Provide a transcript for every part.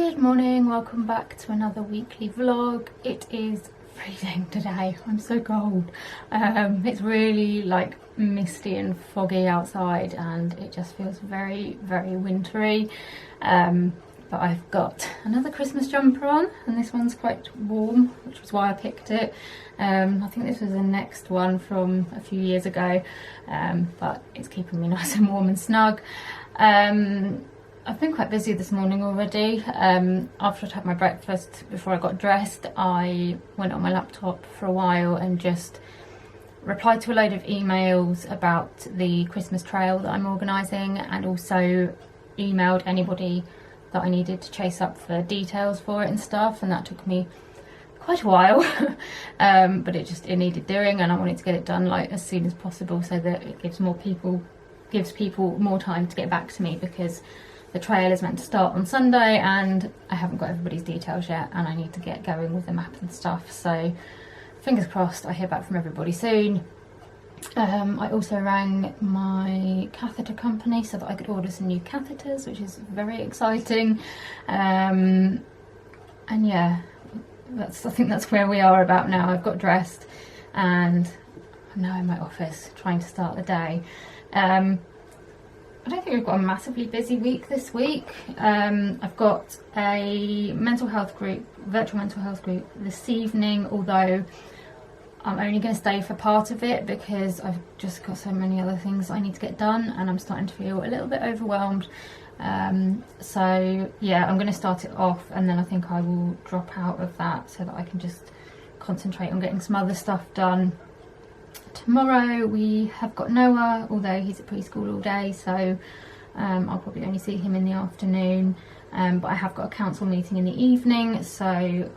Good morning, welcome back to another weekly vlog. It is freezing today, I'm so cold. It's really like misty and foggy outside and it just feels very wintry. But I've got another Christmas jumper on and this one's quite warm, which was why I picked it. I think this was the next one from a few years ago, but it's keeping me nice and warm and snug. I've been quite busy this morning already. After I'd had my breakfast, before I got dressed, I went on my laptop for a while and just replied to a load of emails about the Christmas trail that I'm organising, and also emailed anybody that I needed to chase up for details for it and stuff, and that took me quite a while. But it needed doing, and I wanted to get it done like as soon as possible so that it gives people more time to get back to me, because the trail is meant to start on Sunday and I haven't got everybody's details yet and I need to get going with the map and stuff, so fingers crossed I hear back from everybody soon. I also rang my catheter company so that I could order some new catheters, which is very exciting. And yeah, I think that's where we are about now. I've got dressed and I'm now in my office trying to start the day. I don't think we've got a massively busy week this week. I've got a mental health group, virtual mental health group this evening, although I'm only going to stay for part of it because I've just got so many other things I need to get done and I'm starting to feel a little bit overwhelmed. So yeah, I'm going to start it off and then I think I will drop out of that so that I can just concentrate on getting some other stuff done. Tomorrow we have got Noah, although he's at preschool all day, so I'll probably only see him in the afternoon. But I have got a council meeting in the evening, so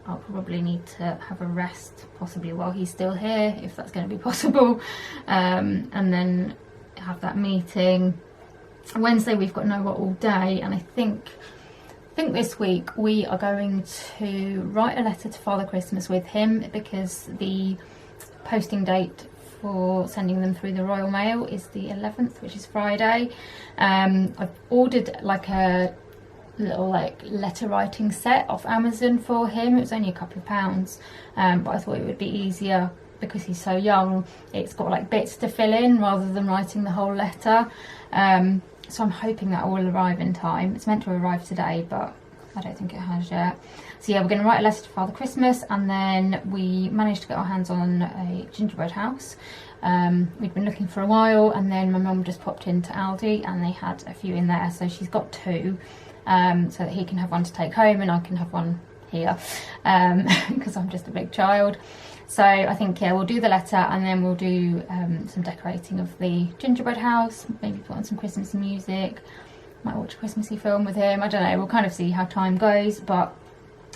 I'll probably need to have a rest, possibly while he's still here, if that's going to be possible. And then have that meeting. Wednesday we've got Noah all day, and I think this week we are going to write a letter to Father Christmas with him, because the posting date for sending them through the Royal Mail is the 11th, which is Friday. I've ordered like a little letter writing set off Amazon for him. It was only a couple of pounds, but I thought it would be easier because he's so young. It's got like bits to fill in rather than writing the whole letter. So I'm hoping that will arrive in time. It's meant to arrive today, but I don't think it has yet. So yeah, we're going to write a letter to Father Christmas, and then we managed to get our hands on a gingerbread house. We'd been looking for a while, and then my mum just popped into Aldi and they had a few in there, so she's got two, so that he can have one to take home and I can have one here, because I'm just a big child. So I think, yeah, we'll do the letter and then we'll do some decorating of the gingerbread house, maybe put on some Christmassy music. Might watch a Christmassy film with him, I don't know, we'll kind of see how time goes, but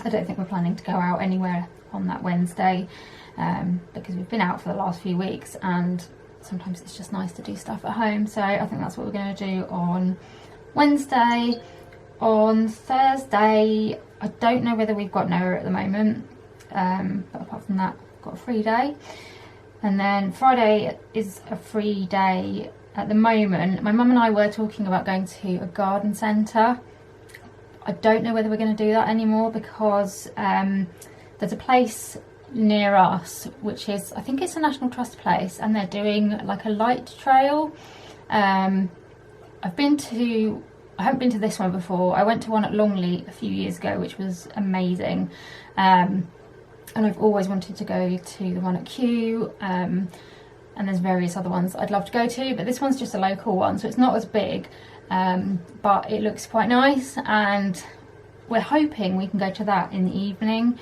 I don't think we're planning to go out anywhere on that Wednesday, because we've been out for the last few weeks and sometimes it's just nice to do stuff at home. So I think that's what we're going to do on Wednesday. On Thursday, I don't know whether we've got Noah at the moment, but apart from that, I've got a free day. And then Friday is a free day. At the moment, my mum and I were talking about going to a garden centre. I don't know whether we're going to do that anymore, because there's a place near us which is, I think it's a National Trust place, and they're doing like a light trail. I haven't been to this one before. I went to one at Longley a few years ago, which was amazing, and I've always wanted to go to the one at Kew. And there's various other ones I'd love to go to, but this one's just a local one, so it's not as big, but it looks quite nice, and we're hoping we can go to that in the evening.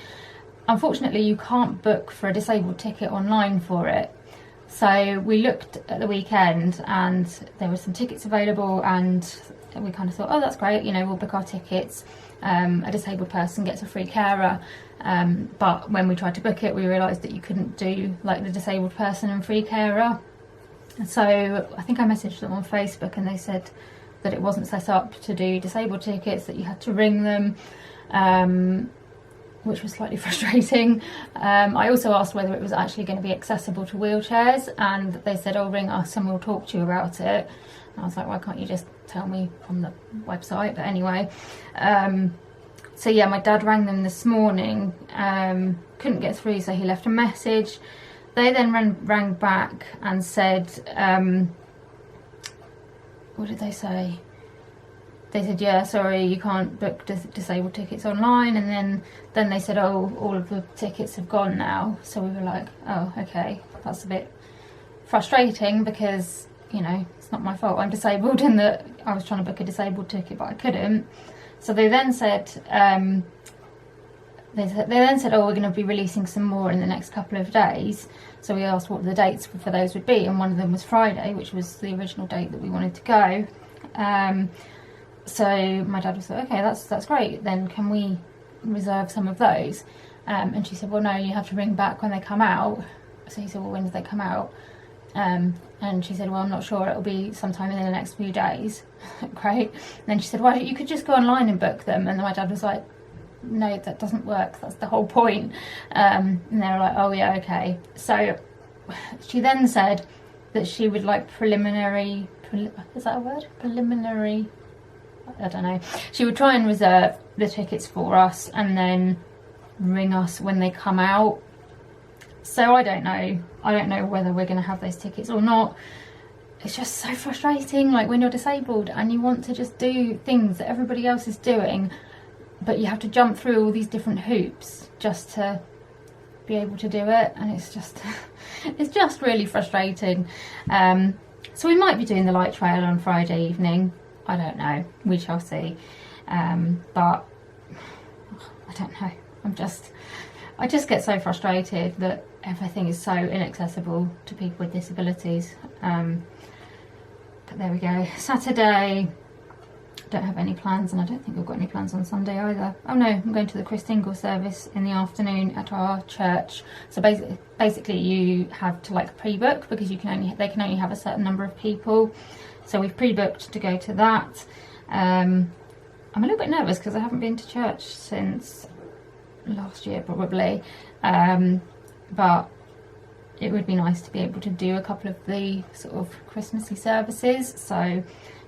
Unfortunately, you can't book for a disabled ticket online for it, so we looked at the weekend and there were some tickets available, and we kind of thought, oh, that's great, you know, we'll book our tickets. A disabled person gets a free carer, but when we tried to book it, we realised that you couldn't do like the disabled person and free carer. So I think I messaged them on Facebook and they said that it wasn't set up to do disabled tickets, that you had to ring them, which was slightly frustrating. I also asked whether it was actually going to be accessible to wheelchairs, and they said, oh, ring us and we'll talk to you about it. And I was like, why can't you just tell me on the website? But anyway, So yeah, my dad rang them this morning, couldn't get through, so he left a message. They then rang back and said, what did they say? They said, yeah, sorry, you can't book disabled tickets online. And then they said, oh, all of the tickets have gone now. So we were like, oh, okay, that's a bit frustrating because, you know, it's not my fault. I'm disabled in that I was trying to book a disabled ticket, but I couldn't. So they then said, oh, we're going to be releasing some more in the next couple of days. So we asked what the dates for those would be, and one of them was Friday, which was the original date that we wanted to go. So my dad was like, okay, that's great, then can we reserve some of those? And she said, well, no, you have to ring back when they come out. So he said, well, when do they come out? And she said, well, I'm not sure, it'll be sometime in the next few days. Great. And then she said, why don't you could just go online and book them? And then my dad was like, no, that doesn't work, that's the whole point. And they were like, oh yeah, okay. So she then said that she would like preliminary, is that a word? Preliminary, I don't know. She would try and reserve the tickets for us and then ring us when they come out. So I don't know. I don't know whether we're going to have those tickets or not. It's just so frustrating, like when you're disabled and you want to just do things that everybody else is doing, but you have to jump through all these different hoops just to be able to do it, and it's just it's just really frustrating. So we might be doing the light trail on Friday evening. I don't know, we shall see. But I don't know, I just get so frustrated that everything is so inaccessible to people with disabilities. But there we go. Saturday, don't have any plans, and I don't think we've got any plans on Sunday either. Oh no, I'm going to the Christingle service in the afternoon at our church. So basically you have to like pre-book because they can only have a certain number of people. So we've pre-booked to go to that. I'm a little bit nervous because I haven't been to church since last year probably, but it would be nice to be able to do a couple of the sort of Christmassy services. So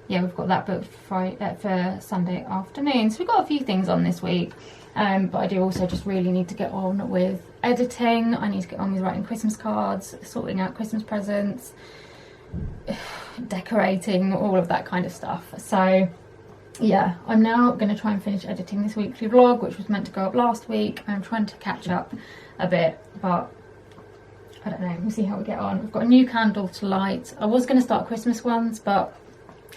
yeah, we've got that booked for Sunday afternoon. So we've got a few things on this week, but I do also just really need to get on with editing. I need to get on with writing Christmas cards, sorting out Christmas presents, decorating, all of that kind of stuff. So yeah, I'm now going to try and finish editing this weekly vlog, which was meant to go up last week. I'm trying to catch up a bit, but I don't know, we'll see how we get on. We've got a new candle to light. I was going to start Christmas ones, but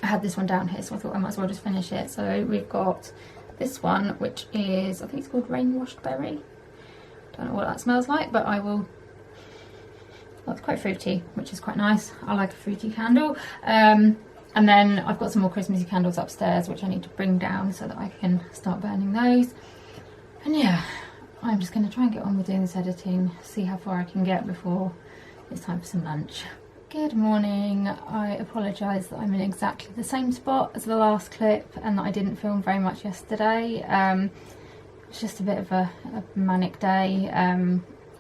I had this one down here, so I thought I might as well just finish it. So we've got this one, which is, I think it's called Rain Washed Berry. Don't know what that smells like, but I will. Well, it's quite fruity, which is quite nice. I like a fruity candle. And then I've got some more Christmassy candles upstairs, which I need to bring down so that I can start burning those. And yeah, I'm just going to try and get on with doing this editing, see how far I can get before it's time for some lunch. Good morning. I apologise that I'm in exactly the same spot as the last clip and that I didn't film very much yesterday. It's just a bit of a manic day.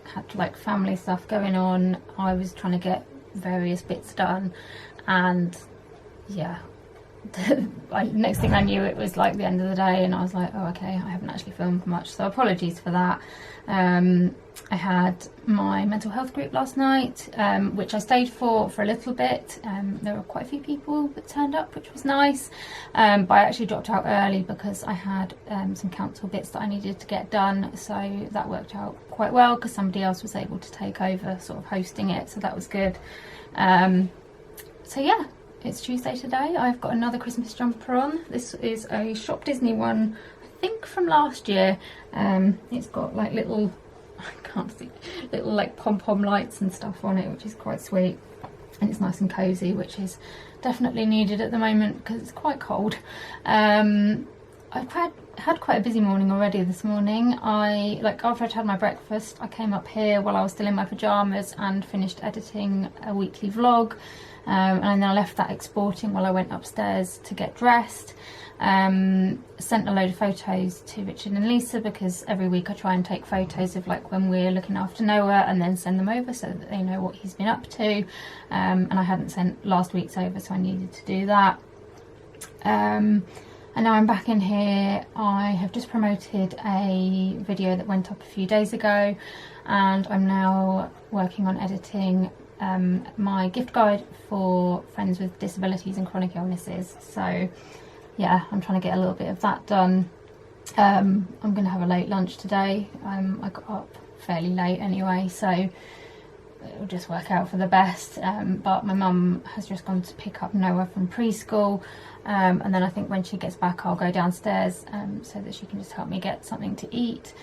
Had like family stuff going on. I was trying to get various bits done, and yeah, next thing I knew it was like the end of the day, and I was like, oh okay, I haven't actually filmed much, so apologies for that. I had my mental health group last night, which I stayed for a little bit. There were quite a few people that turned up, which was nice, but I actually dropped out early because I had some council bits that I needed to get done, so that worked out quite well because somebody else was able to take over sort of hosting it, so that was good. So yeah, it's Tuesday today. I've got another Christmas jumper on. This is a Shop Disney one, I think from last year. It's got like little, I can't see, little like pom-pom lights and stuff on it, which is quite sweet, and it's nice and cozy, which is definitely needed at the moment because it's quite cold. I've had quite a busy morning already this morning. After I'd had my breakfast, I came up here while I was still in my pyjamas and finished editing a weekly vlog, and then I left that exporting while I went upstairs to get dressed. Sent a load of photos to Richard and Lisa because every week I try and take photos of like when we're looking after Noah and then send them over so that they know what he's been up to, and I hadn't sent last week's over, so I needed to do that. And now I'm back in here. I have just promoted a video that went up a few days ago, and I'm now working on editing my gift guide for friends with disabilities and chronic illnesses. So yeah, I'm trying to get a little bit of that done. I'm going to have a late lunch today. I got up fairly late anyway, so it'll just work out for the best. But my mum has just gone to pick up Noah from preschool, and then I think when she gets back I'll go downstairs so that she can just help me get something to eat.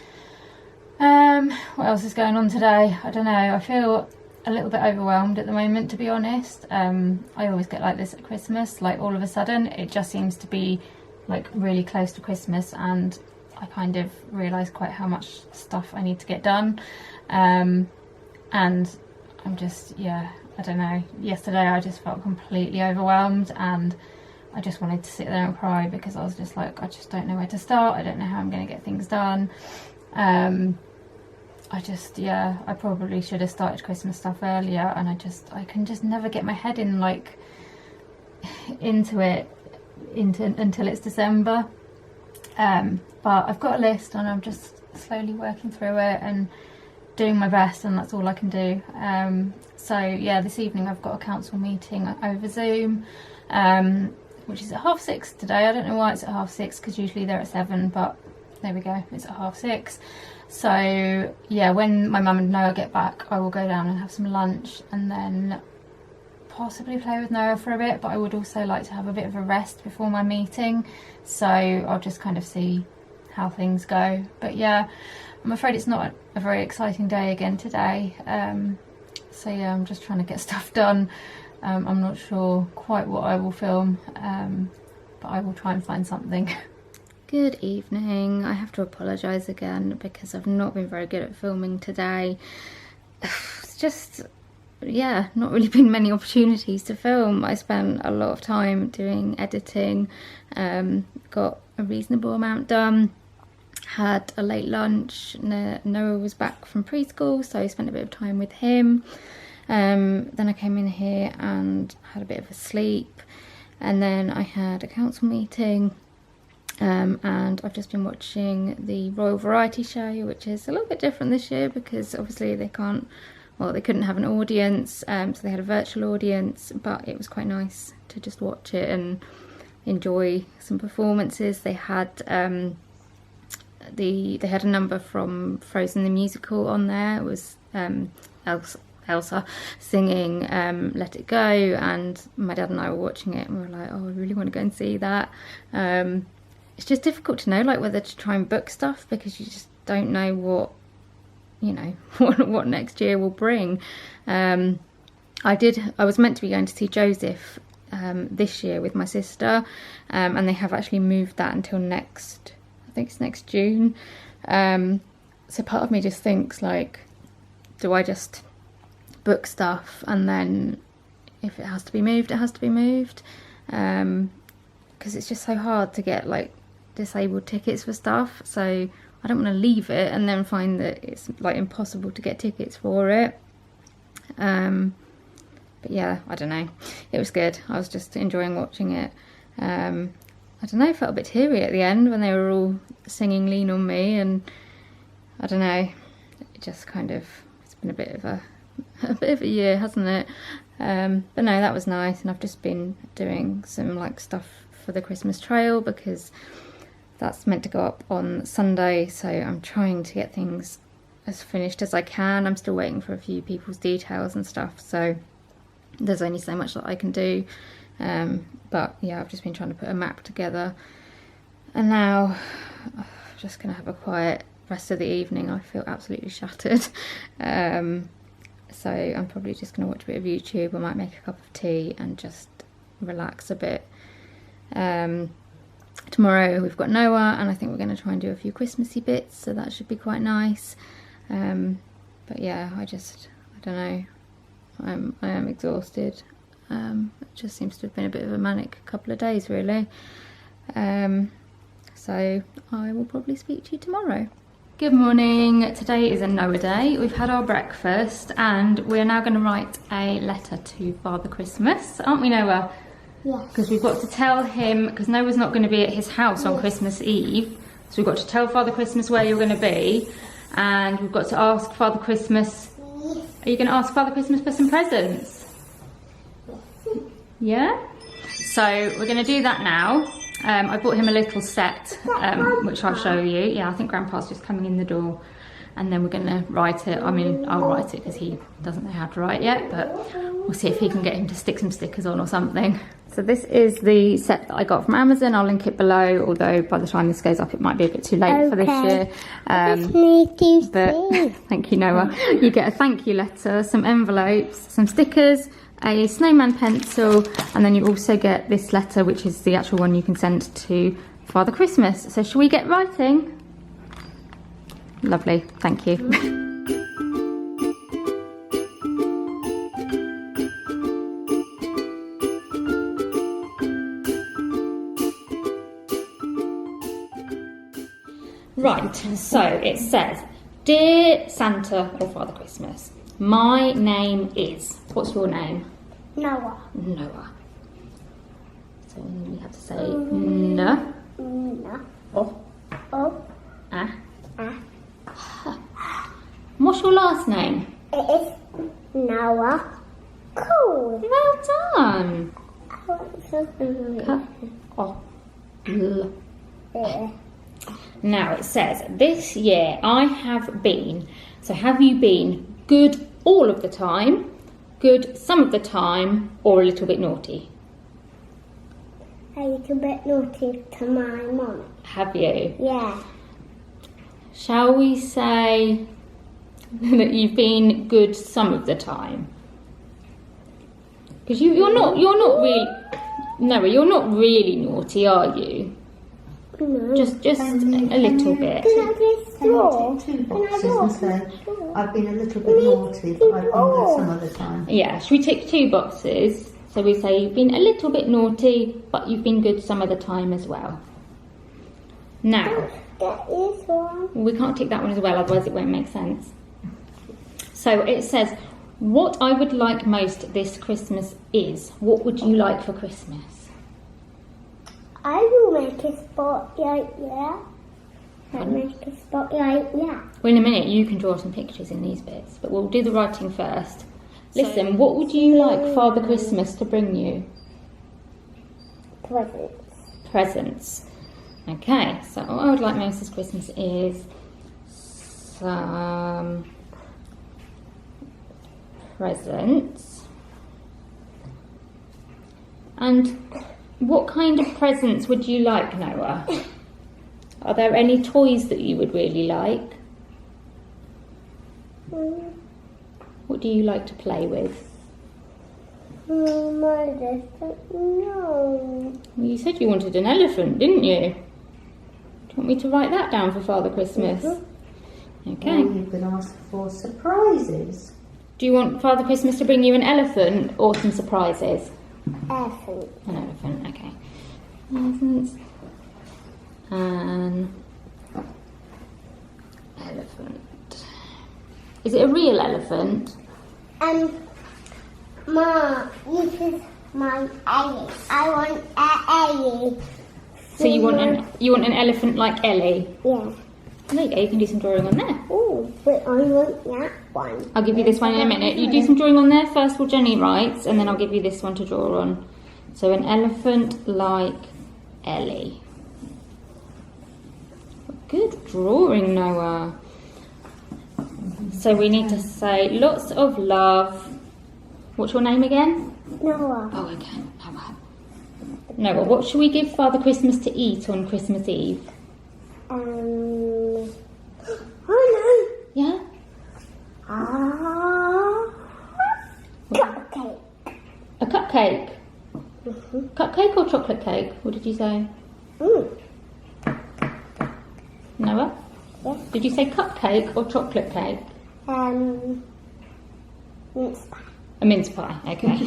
What else is going on today? I don't know, I feel a little bit overwhelmed at the moment, to be honest. I always get like this at Christmas, like all of a sudden it just seems to be like really close to Christmas, and I kind of realise quite how much stuff I need to get done, and I'm just, yeah, I don't know, yesterday I just felt completely overwhelmed and I just wanted to sit there and cry, because I was just like, I just don't know where to start, I don't know how I'm going to get things done. Yeah, I probably should have started Christmas stuff earlier, and I can just never get my head in like into it until it's December. But I've got a list and I'm just slowly working through it and doing my best, and that's all I can do. So yeah, this evening I've got a council meeting over Zoom, which is at 6:30 today. I don't know why it's at 6:30, because usually they're at 7, but there we go, it's at 6:30. So yeah, when my mum and Noah get back I will go down and have some lunch, and then possibly play with Noah for a bit, but I would also like to have a bit of a rest before my meeting, so I'll just kind of see how things go. But yeah, I'm afraid it's not a very exciting day again today. So yeah, I'm just trying to get stuff done. I'm not sure quite what I will film, but I will try and find something. Good evening. I have to apologise again because I've not been very good at filming today. It's just, yeah, not really been many opportunities to film. I spent a lot of time doing editing, got a reasonable amount done, had a late lunch. Noah was back from preschool, so I spent a bit of time with him. Then I came in here and had a bit of a sleep, and then I had a council meeting, and I've just been watching the Royal Variety Show, which is a little bit different this year because obviously they couldn't have an audience, so they had a virtual audience, but it was quite nice to just watch it and enjoy some performances. They had they had a number from Frozen the musical on there. It was Elsa singing Let It Go, and my dad and I were watching it and we were like, oh, I really want to go and see that. It's just difficult to know like whether to try and book stuff, because you just don't know what, you know, what next year will bring. I was meant to be going to see Joseph this year with my sister, and they have actually moved that until I think it's next June. So part of me just thinks like, do I just book stuff and then if it has to be moved, it has to be moved? Because it's just so hard to get like disabled tickets for stuff, so I don't want to leave it and then find that it's like impossible to get tickets for it. But yeah, I don't know, it was good. I was just enjoying watching it. I don't know, I felt a bit teary at the end when they were all singing Lean On Me, and I don't know, it just kind of, it's been a bit of a year, hasn't it? But no, that was nice, and I've just been doing some like stuff for the Christmas trail because that's meant to go up on Sunday, so I'm trying to get things as finished as I can. I'm still waiting for a few people's details and stuff, so there's only so much that I can do. But yeah, I've just been trying to put a map together, and now I'm just gonna have a quiet rest of the evening. I feel absolutely shattered. So I'm probably just gonna watch a bit of YouTube. I might make a cup of tea and just relax a bit. Tomorrow we've got Noah, and I think we're going to try and do a few Christmassy bits, so that should be quite nice. But yeah, I don't know, I am exhausted. It just seems to have been a bit of a manic couple of days really. So I will probably speak to you tomorrow. Good morning. Today is a Noah day. We've had our breakfast and we're now going to write a letter to Father Christmas, aren't we, Noah? Yes. Because we've got to tell him, because Noah's not going to be at his house on Christmas Eve, so we've got to tell Father Christmas where you're going to be, and we've got to ask Father Christmas. Are you going to ask Father Christmas for some presents? Yeah? So we're going to do that now. I bought him a little set, which I'll show you. Yeah, I think Grandpa's just coming in the door. And then we're going to write it. I mean, I'll write it because he doesn't know how to write yet, but we'll see if he can get him to stick some stickers on or something. So this is the set that I got from Amazon. I'll link it below, although by the time this goes up, it might be a bit too late for this year. But thank you, Noah. You get a thank you letter, some envelopes, some stickers, a snowman pencil, and then you also get this letter, which is the actual one you can send to Father Christmas. So shall we get writing? Lovely, thank you. Right, so it says, Dear Santa or Father Christmas, my name is, what's your name? Noah. Noah. So we have to say N. O. A. What's your last name? It is Noah. Cool. Well done. Now it says, this year I have been, so have you been good all of the time, good some of the time, or a little bit naughty? A little bit naughty to my mum. Have you? Yeah. Shall we say that you've been good some of the time? Because you're not really, Noah, you're not really naughty, are you? No. Just a little bit. Can I get straw? Two boxes and say, I've been a little bit naughty, but I've been good some of the time. Yeah, should we tick 2 boxes? So we say you've been a little bit naughty, but you've been good some of the time as well. Now, That is one. we can't tick that one as well, otherwise it won't make sense. So it says, what I would like most this Christmas is. What would you like for Christmas? I will make a spotlight, yeah. I'll make a spotlight, yeah. Well, in a minute you can draw some pictures in these bits, but we'll do the writing first. Listen, what would you like Father Christmas to bring you? Presents. Presents. Okay, so what I would like most this Christmas is some presents. And what kind of presents would you like, Noah? Are there any toys that you would really like? What do you like to play with? I just don't know. Well, you said you wanted an elephant, didn't you? Do you want me to write that down for Father Christmas? Okay. Or you could ask for surprises. Do you want Father Christmas to bring you an elephant or some surprises? Elephant. An elephant, okay. Elephants. An elephant. Is it a real elephant? Ma, this is my Ellie. I want Ellie. So you want an elephant like Ellie? Yeah. There you go, you can do some drawing on there. Oh, but I want that one. I'll give you this one in a minute. You do some drawing on there first while Jenny writes, and then I'll give you this one to draw on. So an elephant like Ellie. Good drawing, Noah. So we need to say lots of love. What's your name again? Noah. Oh, okay. Noah, what should we give Father Christmas to eat on Christmas Eve? Oh no. Yeah? Cupcake. A cupcake? Cupcake or chocolate cake? What did you say? Noah? Yeah. Did you say cupcake or chocolate cake? Mince pie. A mince pie, okay.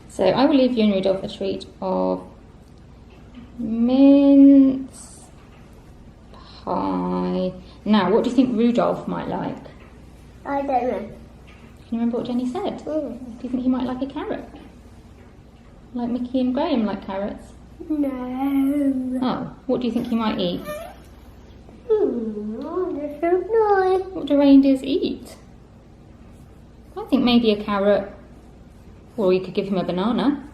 So I will leave you and Rudolph a treat of mince pie. Now, what do you think Rudolph might like? I don't know. Can you remember what Jenny said? Do you think he might like a carrot? Like Mickey and Graham like carrots? No. Oh, what do you think he might eat? That's so nice. What do reindeers eat? I think maybe a carrot. Or you could give him a banana.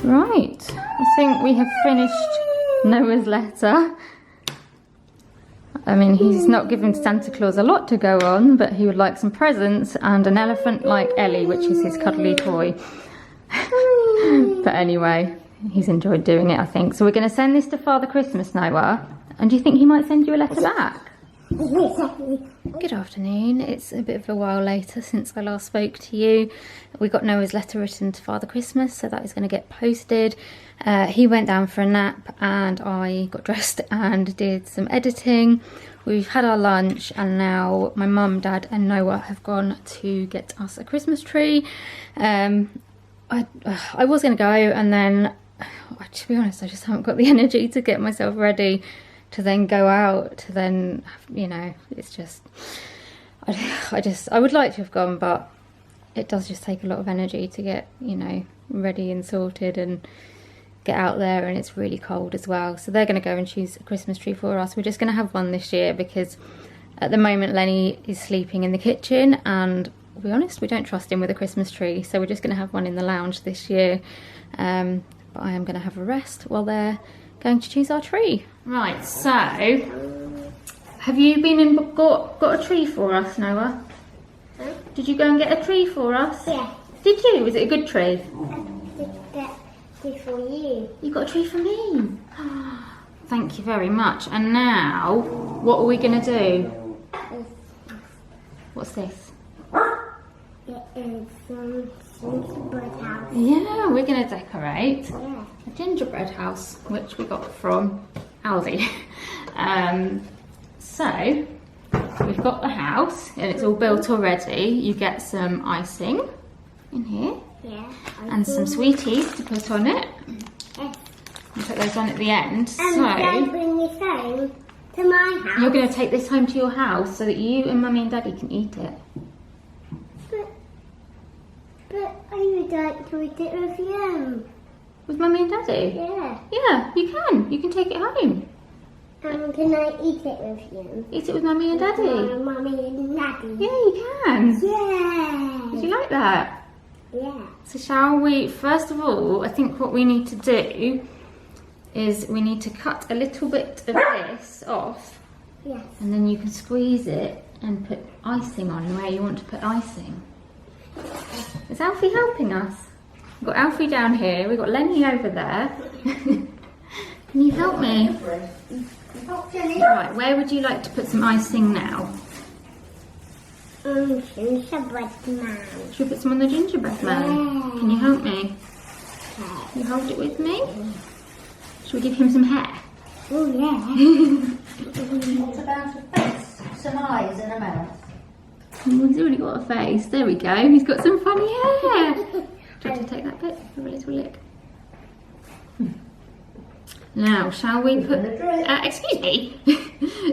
Right, I think we have finished Noah's letter. I mean, he's not given Santa Claus a lot to go on, but he would like some presents and an elephant like Ellie, which is his cuddly toy. But anyway, he's enjoyed doing it, I think. So we're going to send this to Father Christmas, Noah. And do you think he might send you a letter back? Good afternoon. It's a bit of a while later since I last spoke to you. We got Noah's letter written to Father Christmas, so that is going to get posted. He went down for a nap and I got dressed and did some editing. We've had our lunch and now my mum, dad and Noah have gone to get us a Christmas tree. I was going to go and then, to be honest, I just haven't got the energy to get myself ready to then go out, to then, you know, it's just, I would like to have gone, but it does just take a lot of energy to get, you know, ready and sorted and get out there, and it's really cold as well. So they're going to go and choose a Christmas tree for us. We're just going to have one this year because at the moment Lenny is sleeping in the kitchen and, to be honest, we don't trust him with a Christmas tree, so we're just going to have one in the lounge this year. But I am going to have a rest while they're going to choose our tree. Right, so have you been and got a tree for us, Noah? Huh? Did you go and get a tree for us? Yeah. Did you? Was it a good tree? It's for you. You got a tree for me. Thank you very much. And now, what are we going to do? What's this? It is gingerbread house. Yeah, we're going to decorate Yeah. a gingerbread house, which we got from Aldi. So, we've got the house and it's all built already. You get some icing in here. Yeah. And some sweeties to put on it. Yes. And put those on at the end. And then bring this home to my house. You're going to take this home to your house so that you and Mummy and Daddy can eat it. But I would like to eat it with you. With Mummy and Daddy? Yeah. Yeah, you can. You can take it home. Can I eat it with you? Eat it with Mummy and Daddy. Mommy and Daddy. Yeah, you can. Yeah. Would you like that? Yeah. So shall we, first of all, I think what we need to do is we need to cut a little bit of this off. Yes. And then you can squeeze it and put icing on where you want to put icing. Is Alfie helping us? We've got Alfie down here, we've got Lenny over there. Can you help me? Right, where would you like to put some icing now? Gingerbread man. Should we put some on the gingerbread man? Yeah. Can you help me? Can you hold it with me? Should we give him some hair? Oh yeah. What about a face? Some eyes and a mouth. Oh, he's already got a face. There we go. He's got some funny hair. Do you want to take that bit? Have a little lick. Now, shall we put... excuse me.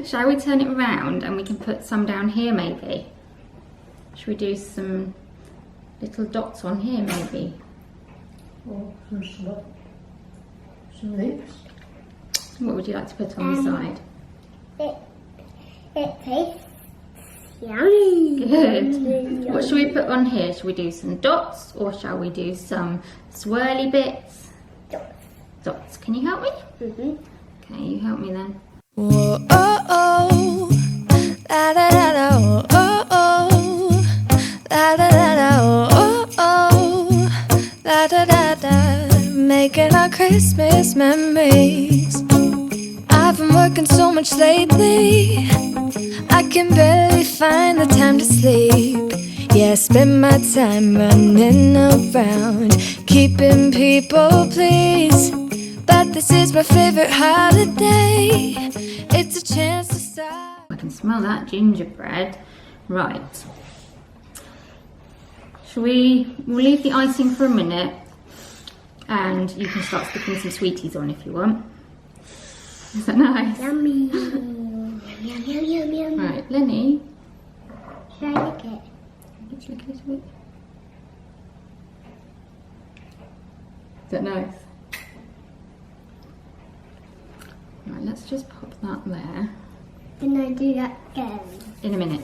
Shall we turn it around and we can put some down here maybe? Should we do some little dots on here maybe? Or some loops. What would you like to put on the side? It tastes yummy. Good. What should we put on here? Should we do some dots or shall we do some swirly bits? Dots. Can you help me? Mm-hmm. Okay, you help me then. Whoa, oh, oh, la da da da, oh, oh, oh, la da da da, oh, oh, la da da da, making our Christmas memories. I've been working so much lately, I can barely find the time to sleep. Yeah, I spend my time running around, keeping people pleased. But this is my favorite holiday. It's a chance to start. I can smell that gingerbread. Right. We'll leave the icing for a minute, and you can start sticking some sweeties on if you want. Is that nice? Yummy. Yum, yum, yum, yum, yum. Right, Lenny. Should I lick it? Let's look a little bit. Is that nice? Right, let's just pop that there. Can I do that again? In a minute.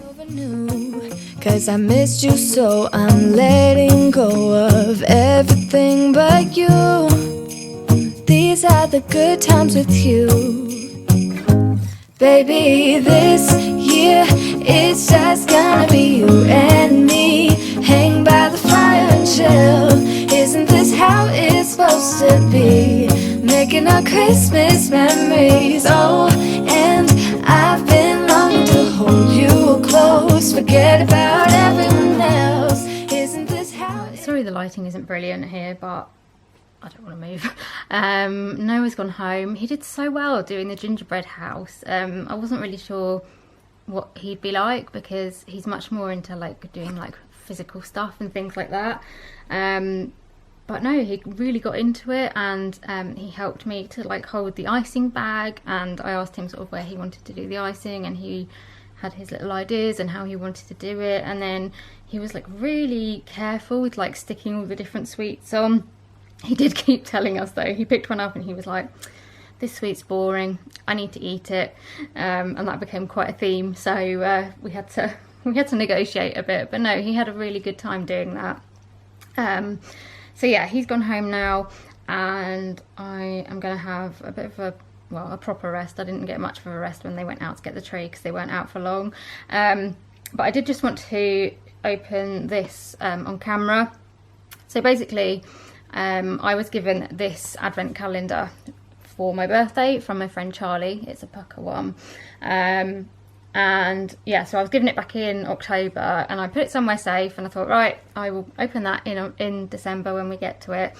Cause I missed you, so I'm letting go of everything but you. These are the good times with you. Baby, this year it's just gonna be you and me. Hang by the fire and chill. Isn't this how it's supposed to be? Making our Christmas memories. Oh, and I've been longing to hold you close. Forget about everyone else. Isn't this how Sorry the lighting isn't brilliant here, but I don't want to move. Noah's gone home. He did so well doing the gingerbread house. I wasn't really sure what he'd be like because he's much more into like doing like physical stuff and things like that. But no, he really got into it, and he helped me to like hold the icing bag, and I asked him sort of where he wanted to do the icing, and he had his little ideas and how he wanted to do it. And then he was like really careful with like sticking all the different sweets on. He did keep telling us though, he picked one up and he was like, this sweet's boring, I need to eat it, and that became quite a theme, so we had to negotiate a bit. But no, he had a really good time doing that. So yeah, he's gone home now, and I am going to have a bit of a proper rest. I didn't get much of a rest when they went out to get the tree because they weren't out for long. But I did just want to open this on camera. So basically, I was given this advent calendar for my birthday from my friend Charlie. It's a pucker one. And yeah, so I was given it back in October, and I put it somewhere safe, and I thought, right, I will open that in December when we get to it.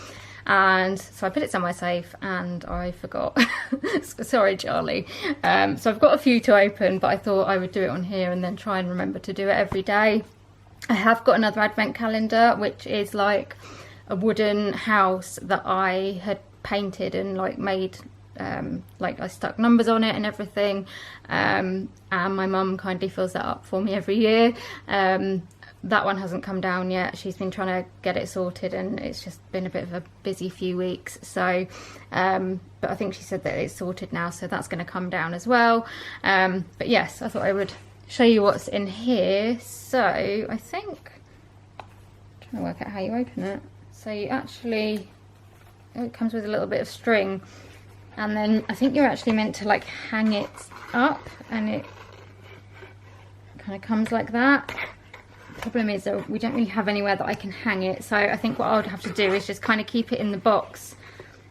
And so I put it somewhere safe and I forgot. Sorry, Charlie. So I've got a few to open, but I thought I would do it on here and then try and remember to do it every day. I have got another advent calendar, which is like a wooden house that I had painted and like made, like I stuck numbers on it and everything, and my mum kindly fills that up for me every year. That one hasn't come down yet. She's been trying to get it sorted, and it's just been a bit of a busy few weeks, so but I think she said that it's sorted now, so that's going to come down as well. But yes, I thought I would show you what's in here. So I think, I'm trying to work out how you open it. So you actually, it comes with a little bit of string, and then I think you're actually meant to like hang it up, and it kind of comes like that. Problem is that we don't really have anywhere that I can hang it, so I think what I would have to do is just kind of keep it in the box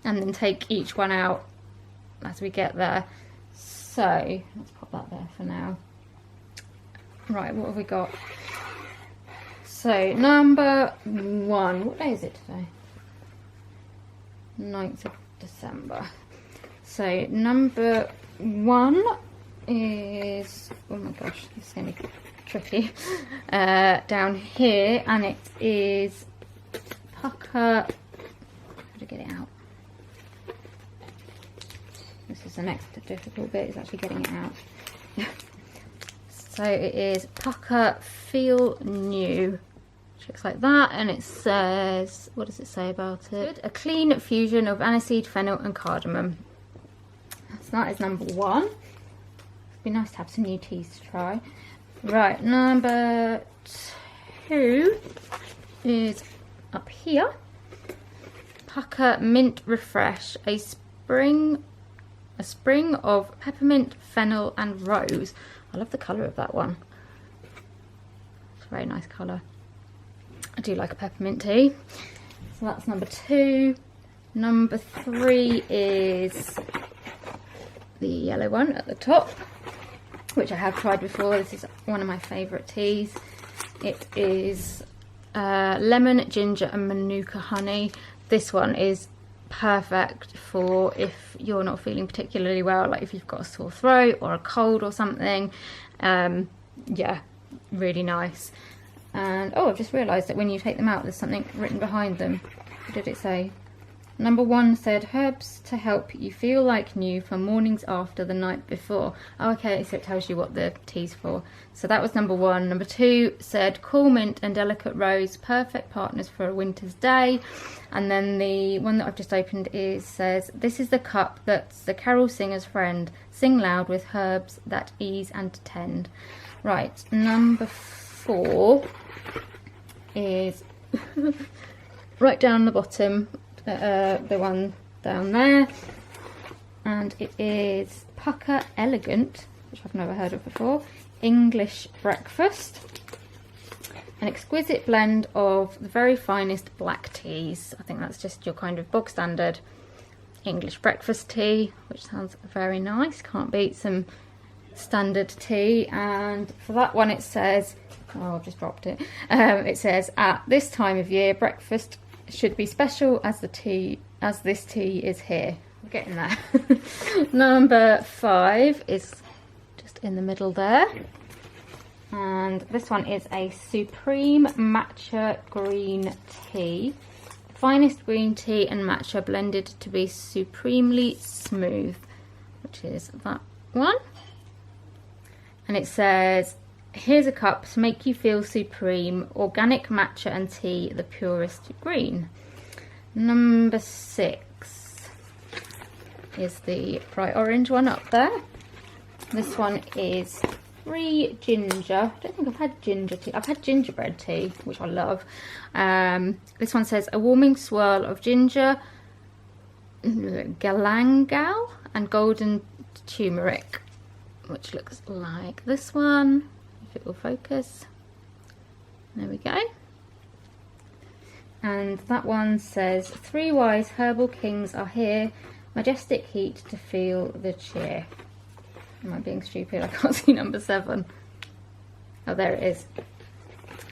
and then take each one out as we get there. So let's pop that there for now. Right, what have we got? So number 1, what day is it today? 9th of December. So number 1 is, oh my gosh, this is going to be tricky, down here, and it is pucker. How to get it out? This is the next difficult bit, is actually getting it out. So it is pucker feel new, which looks like that, and it says, what does it say about it? A clean fusion of aniseed, fennel and cardamom. So that is number 1. It'd be nice to have some new teas to try. Right, number 2 is up here. Pucker Mint Refresh, a spring of peppermint, fennel and rose. I love the colour of that one. It's a very nice colour. I do like a peppermint tea. So that's number 2. Number 3 is the yellow one at the top, which I have tried before. This is one of my favourite teas. It is lemon, ginger and manuka honey. This one is perfect for if you're not feeling particularly well, like if you've got a sore throat or a cold or something. Yeah, really nice. And oh, I've just realised that when you take them out, there's something written behind them. What did it say? Number 1 said herbs to help you feel like new for mornings after the night before. Oh, okay, so it tells you what the tea's for. So that was number 1. Number 2 said cool mint and delicate rose, perfect partners for a winter's day. And then the one that I've just opened says this is the cup that's the carol singer's friend. Sing loud with herbs that ease and tend. Right, number 4 is right down the bottom. The one down there, and it is Pucker Elegant, which I've never heard of before. English breakfast, an exquisite blend of the very finest black teas. I think that's just your kind of bog standard English breakfast tea, which sounds very nice. Can't beat some standard tea. And for that one it says, oh, I've just dropped it. It says at this time of year breakfast should be special as this tea is here. We're getting there. Number 5 is just in the middle there, and this one is a Supreme Matcha Green Tea. Finest green tea and matcha blended to be supremely smooth, which is that one. And it says, here's a cup to make you feel supreme. Organic matcha and tea, the purest green. Number 6 is the bright orange one up there. This one is free ginger. I don't think I've had ginger tea. I've had gingerbread tea, which I love. This one says a warming swirl of ginger, galangal and golden turmeric, which looks like this one. If it will focus. There we go. And that one says 3 wise herbal kings are here, majestic heat to feel the cheer. Am I being stupid? I can't see number 7. Oh, there it is.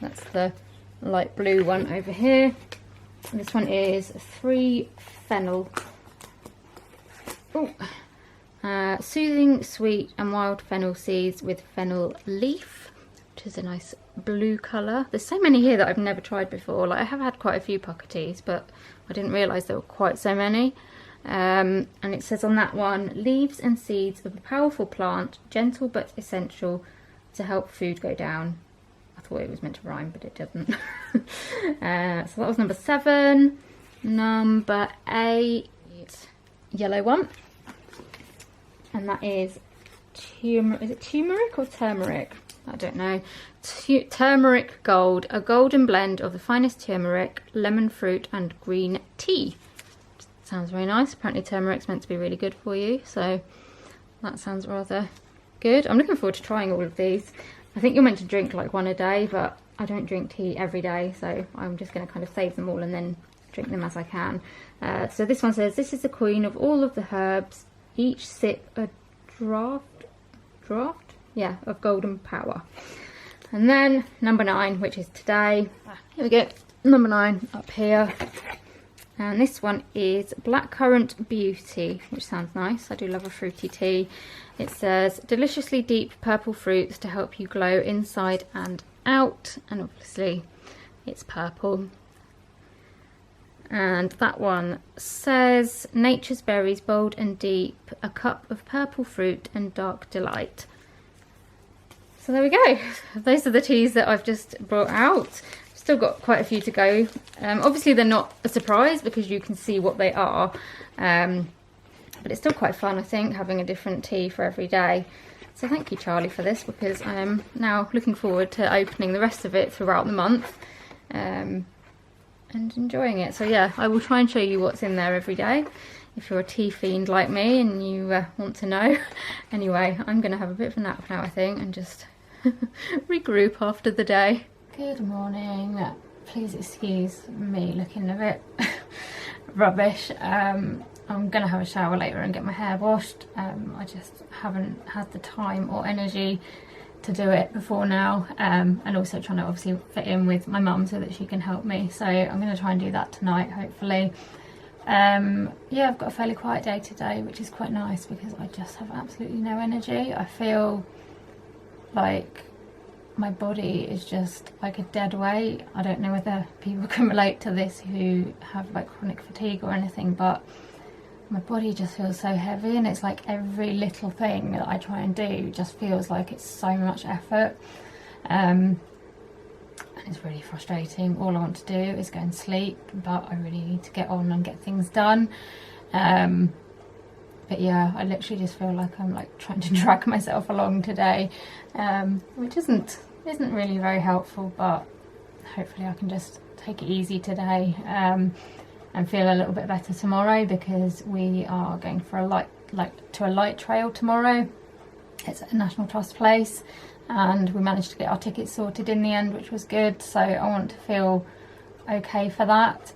That's the light blue one over here. And this one is 3 fennel. Oh. Soothing, sweet and wild fennel seeds with fennel leaf, which is a nice blue colour. There's so many here that I've never tried before. Like, I have had quite a few pucker teas, but I didn't realise there were quite so many. And it says on that one, leaves and seeds of a powerful plant, gentle but essential to help food go down. I thought it was meant to rhyme, but it doesn't. So that was number 7. Number 8, yellow one. And that is turmeric or turmeric? I don't know. Turmeric Gold, a golden blend of the finest turmeric, lemon fruit and green tea. Sounds very nice. Apparently turmeric's meant to be really good for you, so that sounds rather good. I'm looking forward to trying all of these. I think you're meant to drink like one a day, but I don't drink tea every day, so I'm just going to kind of save them all and then drink them as I can. So this one says, this is the queen of all of the herbs, each sip a draught, yeah, of golden power. And then number 9, which is today. Here we go, number 9 up here. And this one is Blackcurrant Beauty, which sounds nice. I do love a fruity tea. It says deliciously deep purple fruits to help you glow inside and out. And obviously it's purple. And that one says nature's berries bold and deep, a cup of purple fruit and dark delight. So there we go. Those are the teas that I've just brought out. Still got quite a few to go. Obviously they're not a surprise because you can see what they are, but it's still quite fun, I think, having a different tea for every day. So thank you, Charlie, for this, because I am now looking forward to opening the rest of it throughout the month and enjoying it. So yeah, I will try and show you what's in there every day if you're a tea fiend like me and you want to know. Anyway, I'm going to have a bit of a nap now, I think, and just regroup after the day. Good morning. Please excuse me looking a bit rubbish. I'm gonna have a shower later and get my hair washed. I just haven't had the time or energy to do it before now, and also trying to obviously fit in with my mum so that she can help me. So I'm going to try and do that tonight, hopefully. Yeah, I've got a fairly quiet day today, which is quite nice because I just have absolutely no energy. I feel like my body is just like a dead weight. I don't know whether people can relate to this who have like chronic fatigue or anything, but my body just feels so heavy, and it's like every little thing that I try and do just feels like it's so much effort, and it's really frustrating. All I want to do is go and sleep, but I really need to get on and get things done. But yeah, I literally just feel like I'm like trying to drag myself along today, which isn't really very helpful, but hopefully I can just take it easy today, and feel a little bit better tomorrow, because we are going for a light trail tomorrow. It's at a National Trust place, and we managed to get our tickets sorted in the end, which was good, so I want to feel okay for that.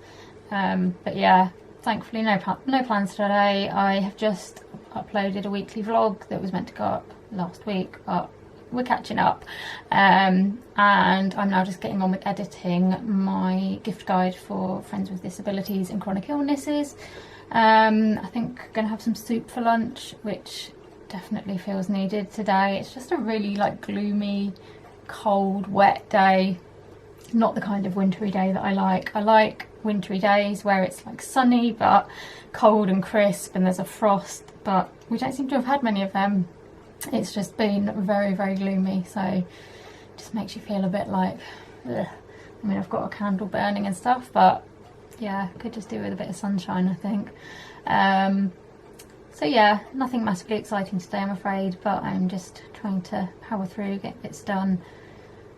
But yeah, thankfully no plans today. I have just uploaded a weekly vlog that was meant to go up last week, but we're catching up, and I'm now just getting on with editing my gift guide for friends with disabilities and chronic illnesses. I think I'm gonna have some soup for lunch, which definitely feels needed today. It's just a really like gloomy, cold, wet day. Not the kind of wintry day that I like. I like wintry days where it's like sunny but cold and crisp and there's a frost, but we don't seem to have had many of them. It's just been very, very gloomy, so it just makes you feel a bit like, ugh. I mean, I've got a candle burning and stuff, but yeah, could just do with a bit of sunshine, I think. So yeah, nothing massively exciting today, I'm afraid, but I'm just trying to power through, get bits done,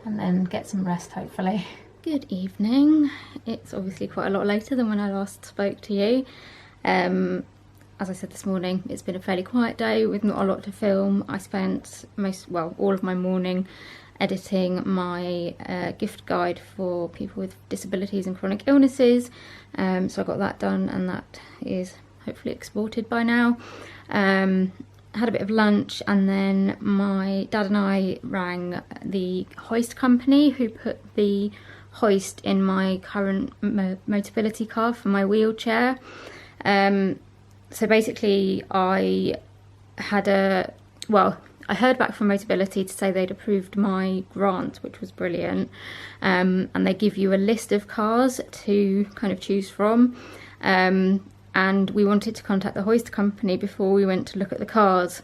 and then get some rest, hopefully. Good evening. It's obviously quite a lot later than when I last spoke to you. As I said this morning, it's been a fairly quiet day with not a lot to film. I spent all of my morning editing my gift guide for people with disabilities and chronic illnesses. So I got that done, and that is hopefully exported by now. Had a bit of lunch, and then my dad and I rang the hoist company who put the hoist in my current Motability car for my wheelchair. So basically I heard back from Motability to say they'd approved my grant, which was brilliant, and they give you a list of cars to kind of choose from, and we wanted to contact the hoist company before we went to look at the cars,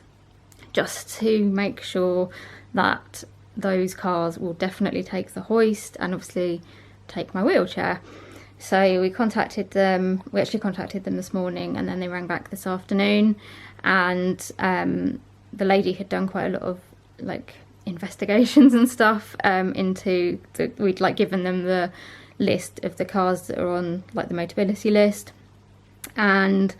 just to make sure that those cars will definitely take the hoist and obviously take my wheelchair. So we contacted them. We actually contacted them this morning, and then they rang back this afternoon, and the lady had done quite a lot of like investigations and stuff into we'd like given them the list of the cars that are on like the Motability list, and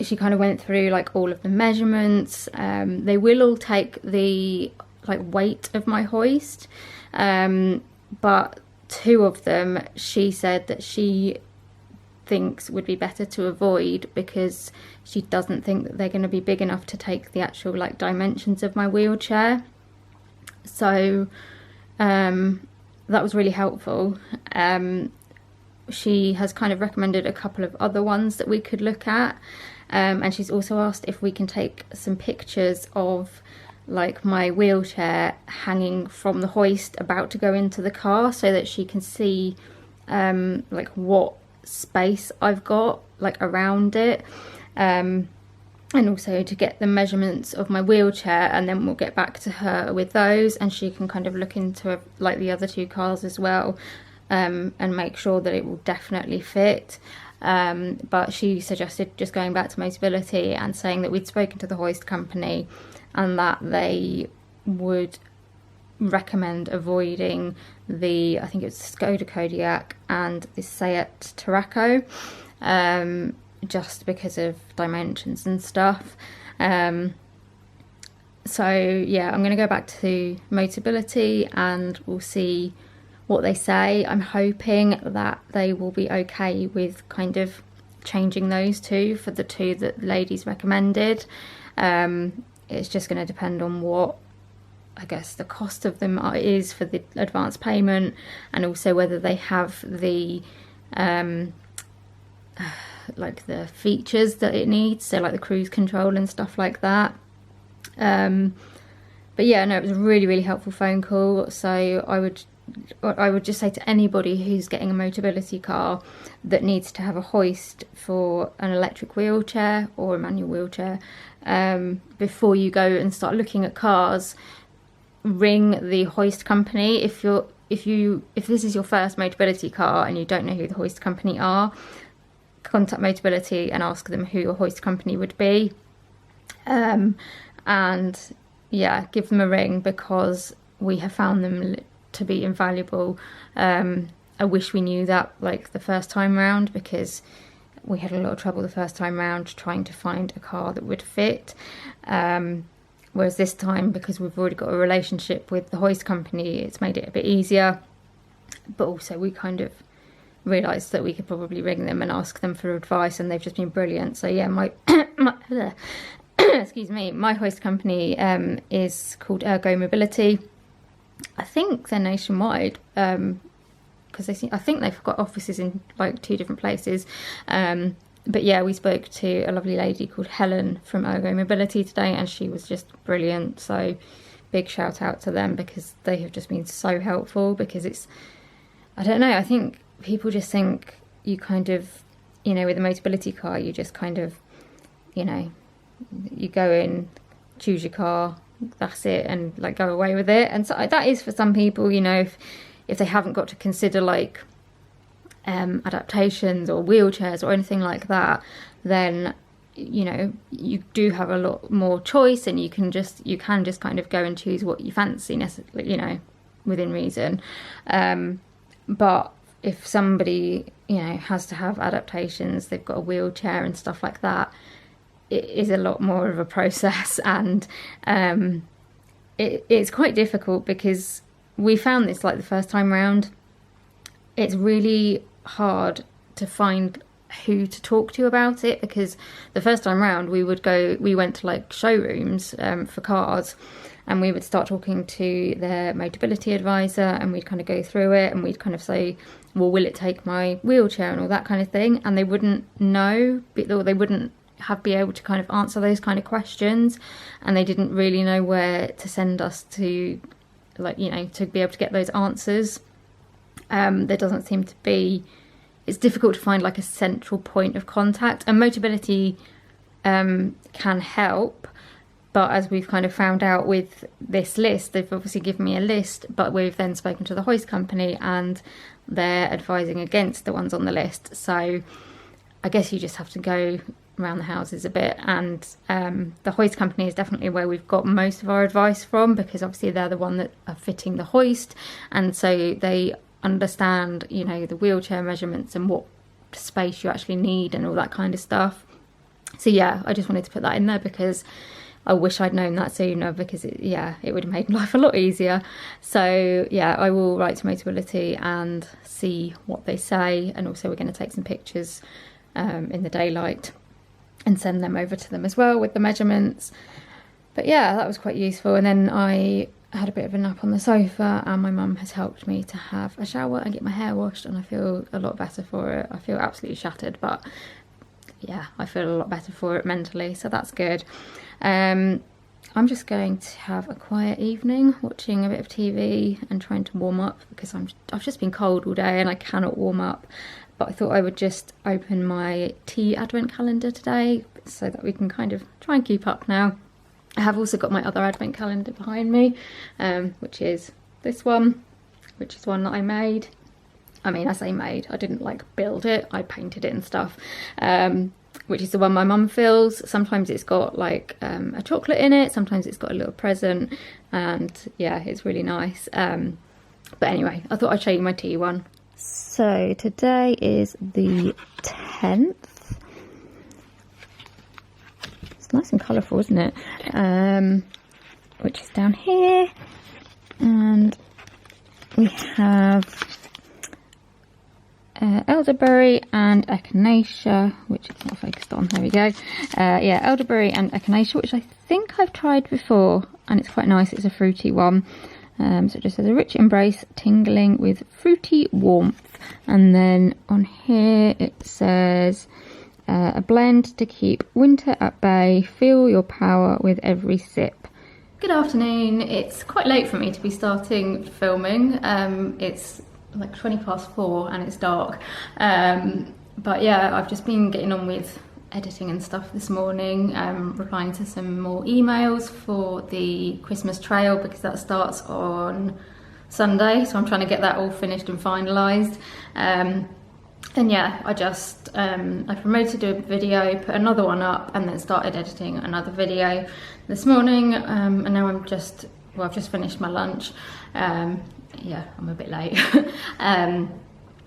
she kind of went through like all of the measurements. They will all take the like weight of my hoist, but two of them she said that she thinks would be better to avoid, because she doesn't think that they're going to be big enough to take the actual like dimensions of my wheelchair. So that was really helpful. She has kind of recommended a couple of other ones that we could look at, and she's also asked if we can take some pictures of like my wheelchair hanging from the hoist about to go into the car, so that she can see like what space I've got like around it, and also to get the measurements of my wheelchair, and then we'll get back to her with those, and she can kind of look into like the other two cars as well, and make sure that it will definitely fit. But she suggested just going back to Motability and saying that we'd spoken to the hoist company and that they would recommend avoiding the, I think it was Skoda Kodiaq and the Seat Tarraco, just because of dimensions and stuff. So yeah, I'm going to go back to Motability and we'll see what they say. I'm hoping that they will be okay with kind of changing those two for the two that the ladies recommended. It's just going to depend on what, I guess, the cost of them is for the advance payment, and also whether they have the like the features that it needs, so like the cruise control and stuff like that. But yeah, no, it was a really, really helpful phone call. So I would just say to anybody who's getting a Motability car that needs to have a hoist for an electric wheelchair or a manual wheelchair, before you go and start looking at cars, ring the hoist company. If this is your first Motability car and you don't know who the hoist company are, contact Motability and ask them who your hoist company would be, and yeah, give them a ring, because we have found them to be invaluable. I wish we knew that like the first time round, because we had a lot of trouble the first time round trying to find a car that would fit. Whereas this time, because we've already got a relationship with the hoist company, it's made it a bit easier. But also we kind of realised that we could probably ring them and ask them for advice, and they've just been brilliant. So yeah, my excuse me, my hoist company is called Motability. I think they're nationwide, because I think they've got offices in like 2 different places. But yeah, we spoke to a lovely lady called Helen from Motability today, and she was just brilliant. So big shout out to them, because they have just been so helpful. Because it's, I don't know, I think people just think you kind of, you know, with a Motability car, you just kind of, you know, you go in, choose your car, that's it, and like go away with it. And so that is for some people, you know, if they haven't got to consider like adaptations or wheelchairs or anything like that, then you know you do have a lot more choice, and you can just kind of go and choose what you fancy, you know, within reason. But if somebody, you know, has to have adaptations, they've got a wheelchair and stuff like that, it is a lot more of a process, and it's quite difficult, because we found this like the first time round. It's really hard to find who to talk to about it, because the first time round we went to like showrooms for cars, and we would start talking to their Motability advisor, and we'd kind of go through it, and we'd kind of say, well, will it take my wheelchair and all that kind of thing, and they wouldn't know, or they wouldn't be able to kind of answer those kind of questions, and they didn't really know where to send us to, like, you know, to be able to get those answers. There doesn't seem to be, it's difficult to find like a central point of contact, and Motability can help, but as we've kind of found out with this list, they've obviously given me a list, but we've then spoken to the hoist company and they're advising against the ones on the list. So I guess you just have to go around the houses a bit, and the hoist company is definitely where we've got most of our advice from, because obviously they're the one that are fitting the hoist, and so they understand, you know, the wheelchair measurements and what space you actually need and all that kind of stuff. So yeah, I just wanted to put that in there, because I wish I'd known that sooner, because it would have made life a lot easier. So yeah, I will write to Motability and see what they say, and also we're going to take some pictures in the daylight and send them over to them as well with the measurements. But yeah, that was quite useful. And then I had a bit of a nap on the sofa, and my mum has helped me to have a shower and get my hair washed, and I feel a lot better for it. I feel absolutely shattered, but yeah, I feel a lot better for it mentally, so that's good. I'm just going to have a quiet evening, watching a bit of TV and trying to warm up, because I've just been cold all day and I cannot warm up. But I thought I would just open my tea advent calendar today, so that we can kind of try and keep up now. I have also got my other advent calendar behind me, which is this one, which is one that I made. I mean, I say made, I didn't like build it, I painted it and stuff. Which is the one my mum fills. Sometimes it's got like a chocolate in it, sometimes it's got a little present, and yeah, it's really nice. But anyway, I thought I'd show you my tea one. So today is the 10th. It's nice and colourful, isn't it? Which is down here, and we have elderberry and echinacea, which it's not focused on. There we go. Yeah, elderberry and echinacea, which I think I've tried before, and it's quite nice. It's a fruity one. So it just says a rich embrace, tingling with fruity warmth. And then on here it says a blend to keep winter at bay. Feel your power with every sip. Good afternoon. It's quite late for me to be starting filming. It's like 4:20 and it's dark. But yeah, I've just been getting on with editing and stuff this morning, replying to some more emails for the Christmas trail because that starts on Sunday, so I'm trying to get that all finished and finalised. And yeah, I promoted a video, put another one up, and then started editing another video this morning. And now I've just finished my lunch. Yeah, I'm a bit late.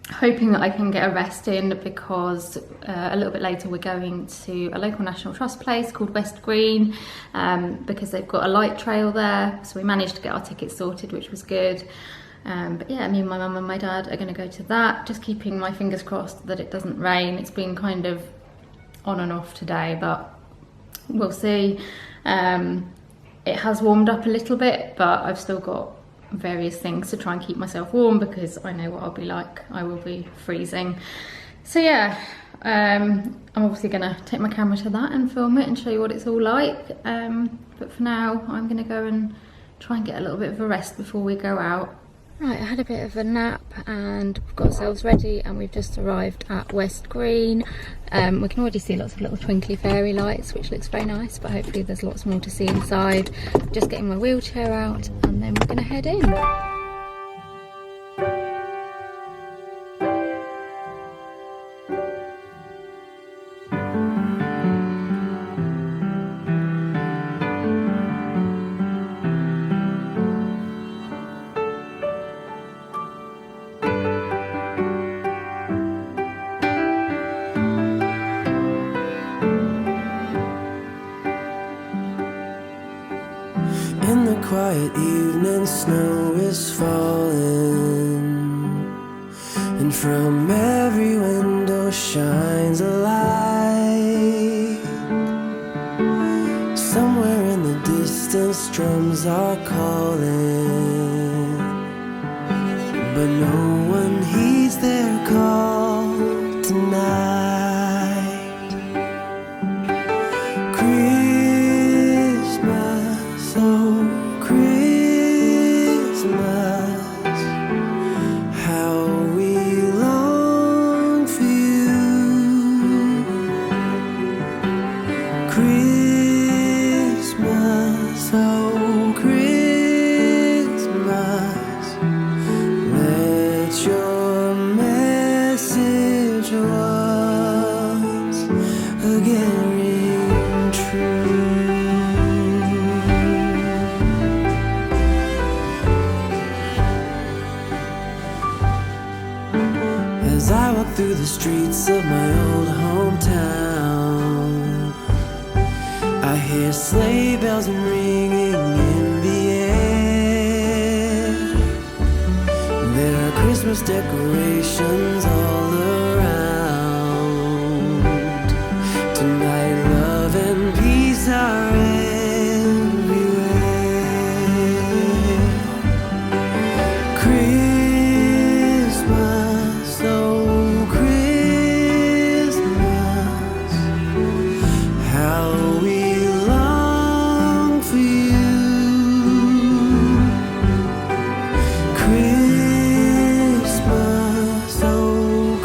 Hoping that I can get a rest in because a little bit later we're going to a local National Trust place called West Green, because they've got a light trail there, so we managed to get our tickets sorted, which was good. But yeah, me and my mum and my dad are going to go to that, just keeping my fingers crossed that it doesn't rain. It's been kind of on and off today, but we'll see. It has warmed up a little bit, but I've still got various things to try and keep myself warm because I know what I'll be like. I will be freezing. So yeah, I'm obviously going to take my camera to that and film it and show you what it's all like. But for now, I'm going to go and try and get a little bit of a rest before we go out. Right, I had a bit of a nap and we've got ourselves ready and we've just arrived at West Green. We can already see lots of little twinkly fairy lights, which looks very nice, but hopefully there's lots more to see inside. Just getting my wheelchair out and then we're going to head in. In the quiet evening, snow is falling, and from every window shines a light. Somewhere in the distance, drums are calling, but no one heeds their call tonight. As I walk through the streets of my old hometown, I hear sleigh bells ringing in the air. There are Christmas decorations all around. Tonight love and peace are everywhere. Christmas, oh Christmas, how we long for you. Christmas, oh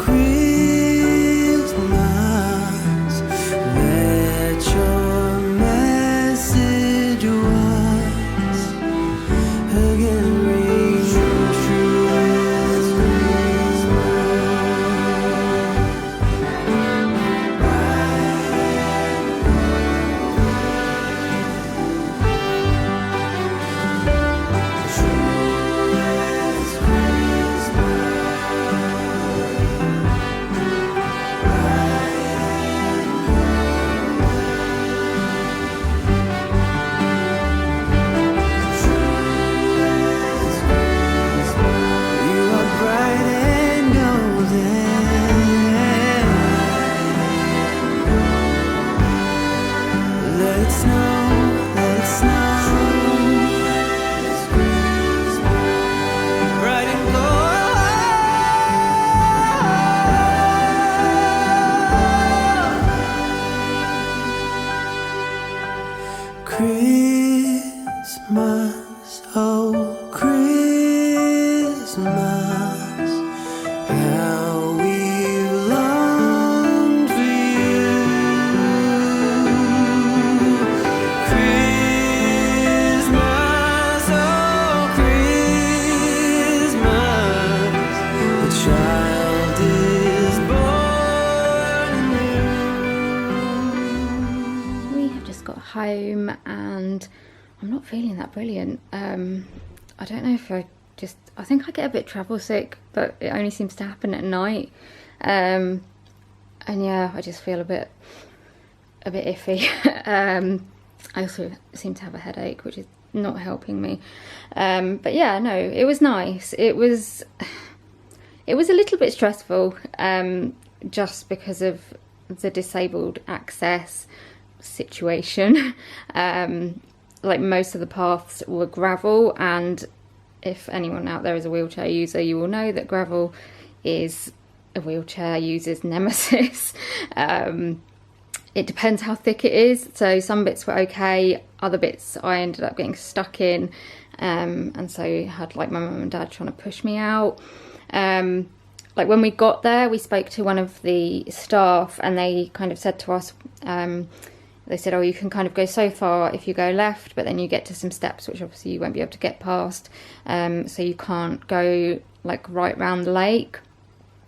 Christmas, oh Christmas, how we've longed for you. Christmas, oh Christmas, a child is born anew. We have just got home and I'm not feeling that brilliant. I don't know if I think I get a bit travel sick, but it only seems to happen at night. And yeah, I just feel a bit iffy. I also seem to have a headache, which is not helping me. But yeah, no, it was nice. It was a little bit stressful, just because of the disabled access situation. Like most of the paths were gravel, and if anyone out there is a wheelchair user, you will know that gravel is a wheelchair user's nemesis. It depends how thick it is, so some bits were okay, other bits I ended up getting stuck in, and so I had like my mum and dad trying to push me out. Like when we got there, we spoke to one of the staff and they kind of said to us, they said, oh, you can kind of go so far if you go left, but then you get to some steps which obviously you won't be able to get past, so you can't go like right round the lake.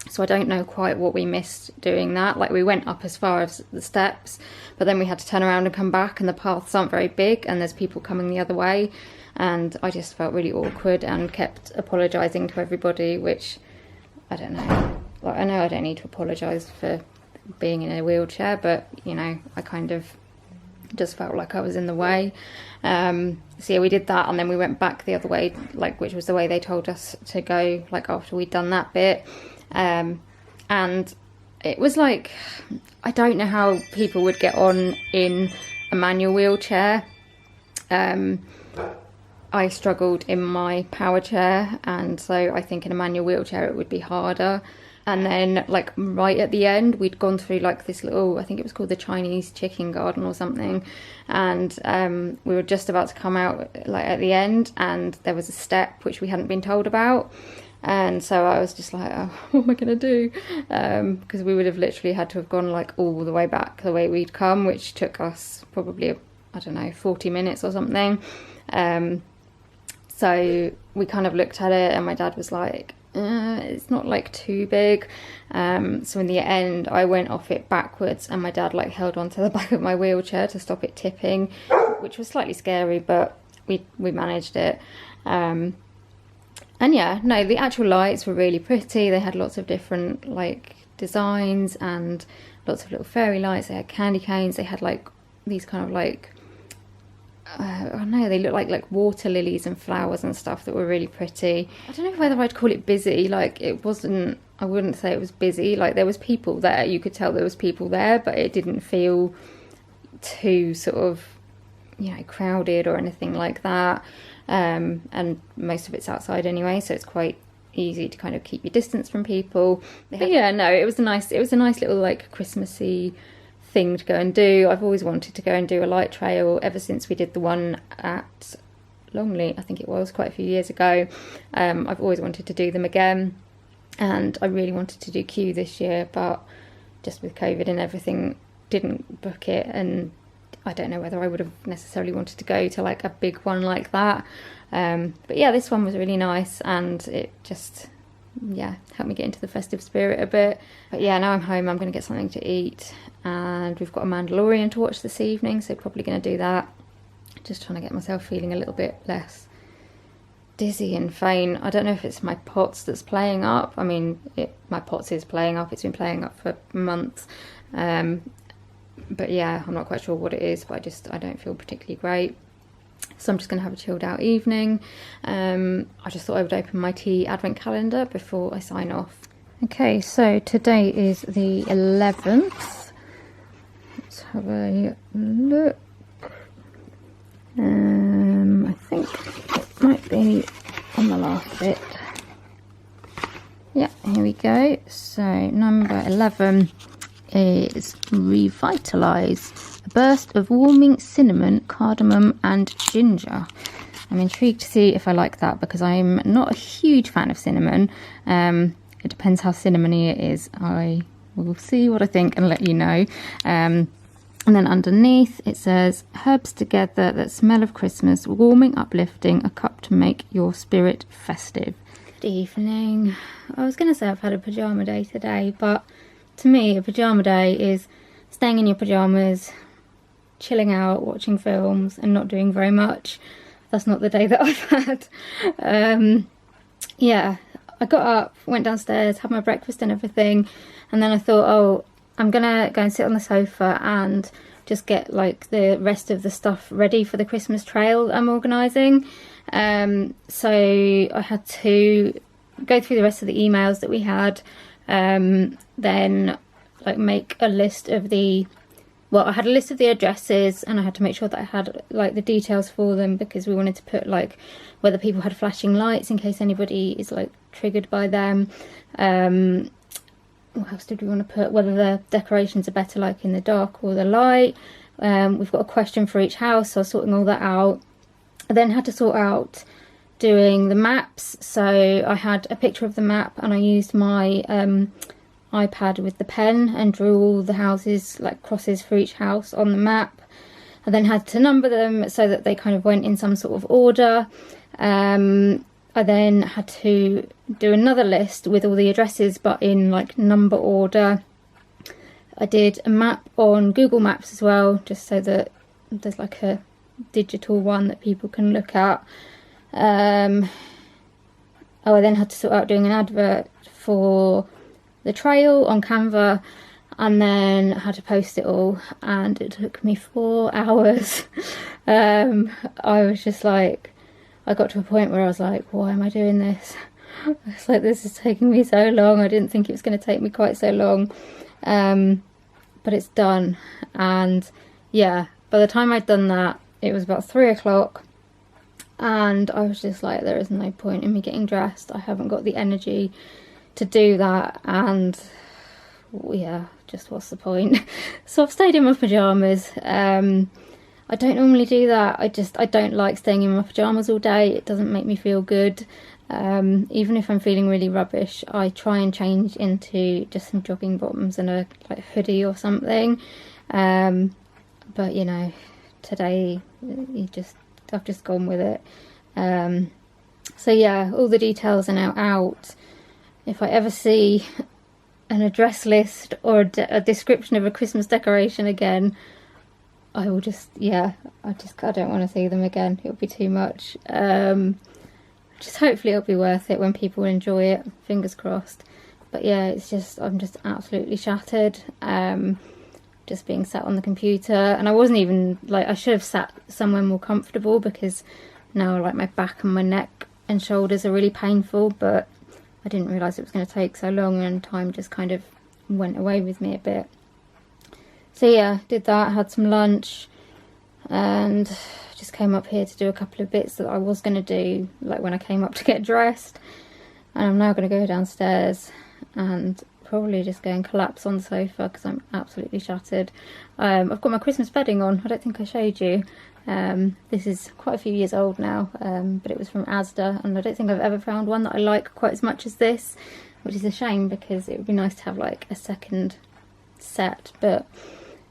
So I don't know quite what we missed doing that. Like we went up as far as the steps, but then we had to turn around and come back, and the paths aren't very big and there's people coming the other way, and I just felt really awkward and kept apologising to everybody, which I don't know. Like I know I don't need to apologise for being in a wheelchair, but you know, I kind of just felt like I was in the way. So yeah, we did that, and then we went back the other way, like which was the way they told us to go, like after we'd done that bit. And it was like, I don't know how people would get on in a manual wheelchair. I struggled in my power chair, and so I think in a manual wheelchair it would be harder. And then like right at the end, we'd gone through like this little, I think it was called the Chinese chicken garden or something, and we were just about to come out like at the end, and there was a step which we hadn't been told about, and so I was just like, oh, what am I gonna do? Because we would have literally had to have gone like all the way back the way we'd come, which took us probably, I don't know, 40 minutes or something. So we kind of looked at it and my dad was like, it's not like too big. So in the end I went off it backwards, and my dad like held onto the back of my wheelchair to stop it tipping, which was slightly scary, but we managed it. And yeah, no, the actual lights were really pretty. They had lots of different like designs and lots of little fairy lights. They had candy canes. They had like these kind of like I don't know, they look like water lilies and flowers and stuff that were really pretty. I don't know whether I'd call it busy. Like it wasn't, I wouldn't say it was busy. Like there was people there, you could tell there was people there, but it didn't feel too sort of, you know, crowded or anything like that. And most of it's outside anyway, so it's quite easy to kind of keep your distance from people. But yeah, no, it was a nice little like Christmassy thing to go and do. I've always wanted to go and do a light trail ever since we did the one at Longley, I think it was, quite a few years ago. I've always wanted to do them again, and I really wanted to do Kew this year, but just with COVID and everything didn't book it, and I don't know whether I would have necessarily wanted to go to like a big one like that. But yeah, this one was really nice, and it just, yeah, helped me get into the festive spirit a bit. But yeah, now I'm home, I'm going to get something to eat, and we've got a Mandalorian to watch this evening, so probably going to do that. Just trying to get myself feeling a little bit less dizzy and faint. I don't know if it's my POTS that's playing up. I mean, my POTS is playing up. It's been playing up for months. But yeah, I'm not quite sure what it is, but I don't feel particularly great. So I'm just going to have a chilled out evening. I just thought I would open my tea advent calendar before I sign off. Okay, so today is the 11th. Let's have a look. I think it might be on the last bit. Yeah, here we go. So number 11 is Revitalise. a burst of warming cinnamon, cardamom and ginger. I'm intrigued to see if I like that because I'm not a huge fan of cinnamon. It depends how cinnamony it is. I will see what I think and let you know. And then underneath it says, herbs together that smell of Christmas, warming, uplifting, a cup to make your spirit festive. Good evening. I was going to say I've had a pyjama day today, but to me a pyjama day is staying in your pyjamas, chilling out, watching films and not doing very much. That's not the day that I've had. Yeah, I got up, went downstairs, had my breakfast and everything, and then I thought, oh, I'm gonna go and sit on the sofa and just get like the rest of the stuff ready for the Christmas trail I'm organising. So I had to go through the rest of the emails that we had, then like make a list of the, well, I had a list of the addresses and I had to make sure that I had like the details for them because we wanted to put like whether people had flashing lights in case anybody is like triggered by them. What else did we want to put? Whether the decorations are better like in the dark or the light. We've got a question for each house, so I was sorting all that out. I then had to sort out doing the maps, so I had a picture of the map and I used my iPad with the pen and drew all the houses, like crosses for each house on the map. I then had to number them so that they kind of went in some sort of order. I then had to do another list with all the addresses but in like number order. I did a map on Google Maps as well, just so that there's like a digital one that people can look at. I then had to sort out doing an advert for the trail on Canva, and then I had to post it all, and it took me 4 hours. I was just like, I got to a point where I was like, why am I doing this? It's like, this is taking me so long. I didn't think it was going to take me quite so long. But it's done. And yeah, by the time I'd done that, it was about 3 o'clock. And I was just like, there is no point in me getting dressed. I haven't got the energy to do that. And yeah, just what's the point? So I've stayed in my pyjamas. I don't normally do that. I don't like staying in my pyjamas all day. It doesn't make me feel good. Even if I'm feeling really rubbish, I try and change into just some jogging bottoms and a like hoodie or something. But you know, today I've just gone with it. So yeah, all the details are now out. If I ever see an address list or a description of a Christmas decoration again, I will just, yeah, I don't want to see them again. It'll be too much. Just hopefully it'll be worth it when people enjoy it. Fingers crossed. But yeah, it's just, I'm just absolutely shattered. Just being sat on the computer, and I wasn't even like, I should have sat somewhere more comfortable because now like my back and my neck and shoulders are really painful, but I didn't realise it was going to take so long and time just kind of went away with me a bit. So yeah, did that, had some lunch, and just came up here to do a couple of bits that I was going to do, like when I came up to get dressed. And I'm now going to go downstairs and probably just go and collapse on the sofa because I'm absolutely shattered. I've got my Christmas bedding on. I don't think I showed you. This is quite a few years old now, but it was from Asda, and I don't think I've ever found one that I like quite as much as this, which is a shame because it would be nice to have like a second set. But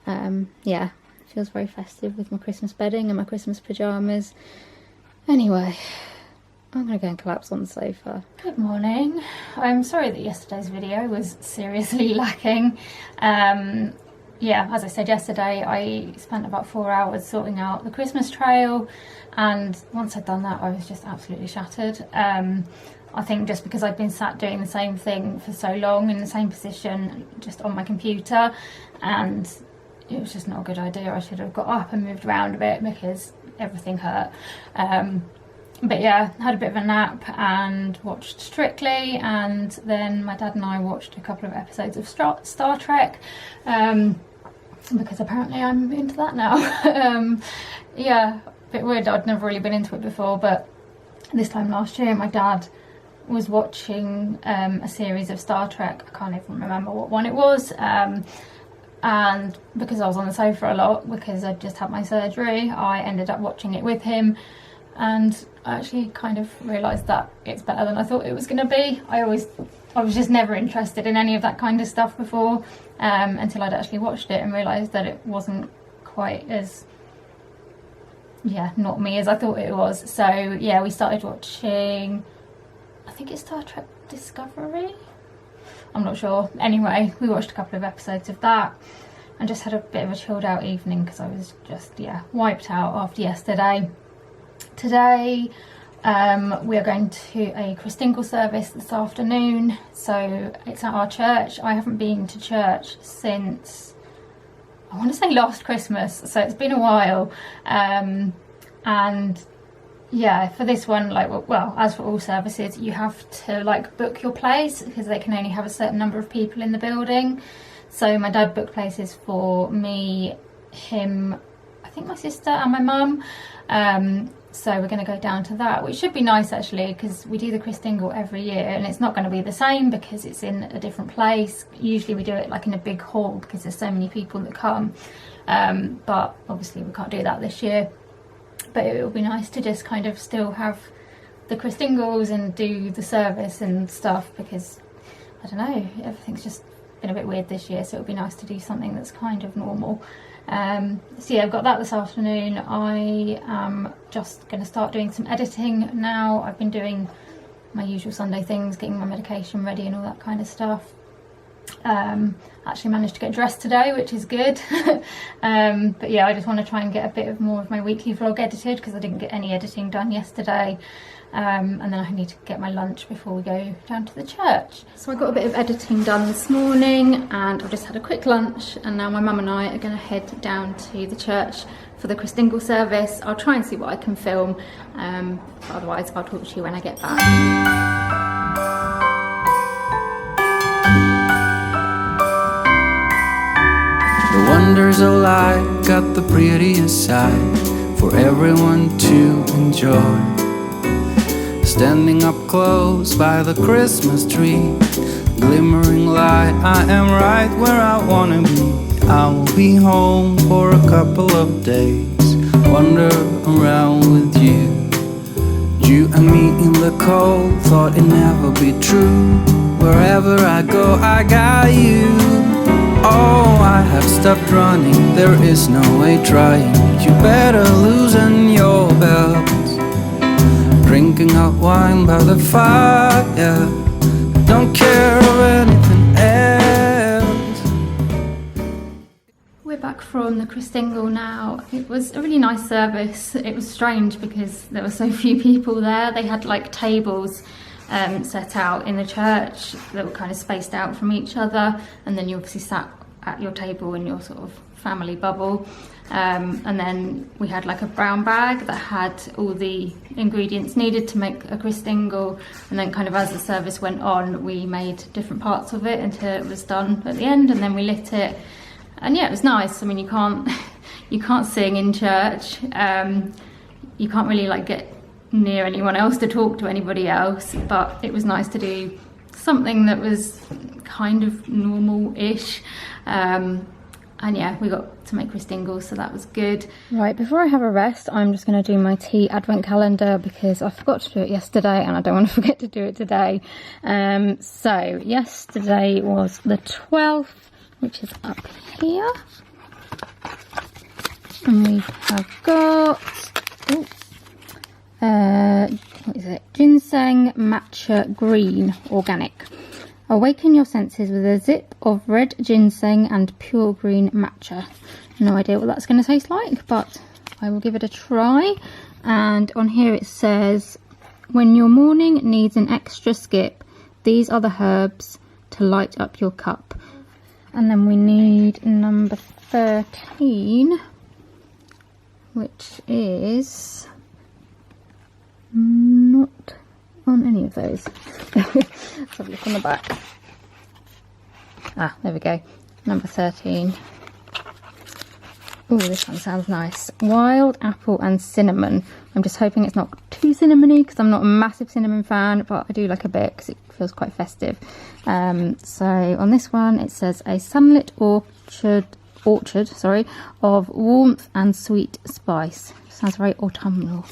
yeah, it feels very festive with my Christmas bedding and my Christmas pyjamas. Anyway, I'm going to go and collapse on the sofa. Good morning. I'm sorry that yesterday's video was seriously lacking. Yeah, as I said yesterday, I spent about 4 hours sorting out the Christmas trail, and once I'd done that I was just absolutely shattered. I think just because I'd been sat doing the same thing for so long in the same position just on my computer, and it was just not a good idea. I should have got up and moved around a bit because everything hurt. But yeah, had a bit of a nap and watched Strictly, and then my dad and I watched a couple of episodes of Star Trek, because apparently I'm into that now. Yeah, a bit weird, I'd never really been into it before, but this time last year my dad was watching a series of Star Trek. I can't even remember what one it was, and because I was on the sofa a lot because I'd just had my surgery, I ended up watching it with him, and I actually kind of realised that it's better than I thought it was going to be. I was just never interested in any of that kind of stuff before, until I'd actually watched it and realised that it wasn't quite as, not me as I thought it was. So yeah, we started watching, I think it's Star Trek Discovery? I'm not sure. Anyway, we watched a couple of episodes of that and just had a bit of a chilled out evening because I was just, wiped out after yesterday. Today, we are going to a Christingle service this afternoon, so it's at our church. I haven't been to church since, I want to say last Christmas, so it's been a while. And yeah, for this one, as for all services, you have to book your place because they can only have a certain number of people in the building. So my dad booked places for me, him, I think my sister and my mum. So we're going to go down to that, which should be nice actually, because we do the Christingle every year and it's not going to be the same because it's in a different place. Usually we do it in a big hall because there's so many people that come, but obviously we can't do that this year. But it would be nice to just kind of still have the Christingles and do the service and stuff, because I don't know, everything's just been a bit weird this year, so it would be nice to do something that's kind of normal. So yeah, I've got that this afternoon. I am just going to start doing some editing now. I've been doing my usual Sunday things, getting my medication ready and all that kind of stuff. Actually managed to get dressed today, which is good. But yeah, I just want to try and get a bit of more of my weekly vlog edited because I didn't get any editing done yesterday. And then I need to get my lunch before we go down to the church. So I got a bit of editing done this morning and I've just had a quick lunch, and now my mum and I are going to head down to the church for the Christingle service. I'll try and see what I can film, otherwise I'll talk to you when I get back. The wonders of life got the prettiest side for everyone to enjoy. Standing up close by the Christmas tree, glimmering light, I am right where I wanna be. I will be home for a couple of days, wander around with you. You and me in the cold, thought it'd never be true. Wherever I go, I got you. Oh, I have stopped running, there is no way trying. You better loosen your belt. Drinking hot wine by the fire, don't care of anything else. We're back from the Christingle now. It was a really nice service. It was strange because there were so few people there. They had tables set out in the church that were kind of spaced out from each other, and then you obviously sat at your table in your sort of family bubble. And then we had a brown bag that had all the ingredients needed to make a Christingle, and then kind of as the service went on we made different parts of it until it was done at the end, and then we lit it. And yeah, it was nice. I mean, you can't sing in church, you can't really get near anyone else to talk to anybody else, but it was nice to do something that was kind of normal-ish. And yeah, we got to make Christingles, so that was good. Right, before I have a rest, I'm just going to do my tea advent calendar because I forgot to do it yesterday and I don't want to forget to do it today. So yesterday was the 12th, which is up here. And we have got, what is it? Ginseng Matcha Green Organic. Awaken your senses with a zip of red ginseng and pure green matcha. No idea what that's going to taste like, but I will give it a try. And on here it says, when your morning needs an extra skip, these are the herbs to light up your cup. And then we need number 13, which is not on any of those. Let's have a look on the back. Ah, there we go. Number 13. Oh, this one sounds nice. Wild apple and cinnamon. I'm just hoping it's not too cinnamony because I'm not a massive cinnamon fan, but I do like a bit because it feels quite festive. So on this one it says a sunlit orchard, sorry, of warmth and sweet spice. Sounds very autumnal.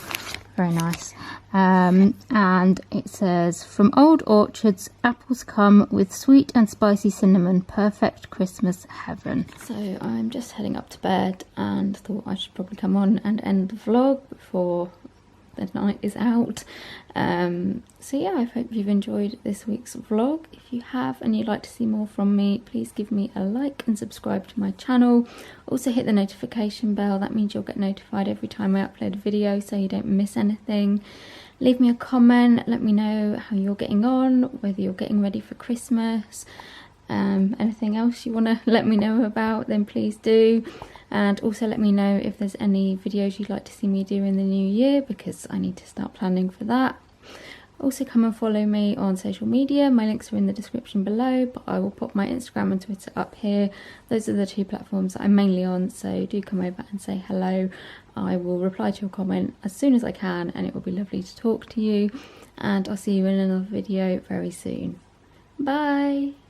Very nice. And it says, from old orchards, apples come with sweet and spicy cinnamon, perfect Christmas heaven. So I'm just heading up to bed and thought I should probably come on and end the vlog before the night is out. So yeah, I hope you've enjoyed this week's vlog. If you have and you'd like to see more from me, please give me a like and subscribe to my channel. Also hit the notification bell, that means you'll get notified every time I upload a video so you don't miss anything. Leave me a comment, let me know how you're getting on, whether you're getting ready for Christmas. Anything else you want to let me know about, then please do. And also let me know if there's any videos you'd like to see me do in the new year, because I need to start planning for that. Also come and follow me on social media. My links are in the description below, but I will pop my Instagram and Twitter up here. Those are the two platforms that I'm mainly on, so do come over and say hello. I will reply to your comment as soon as I can, and it will be lovely to talk to you. And I'll see you in another video very soon. Bye!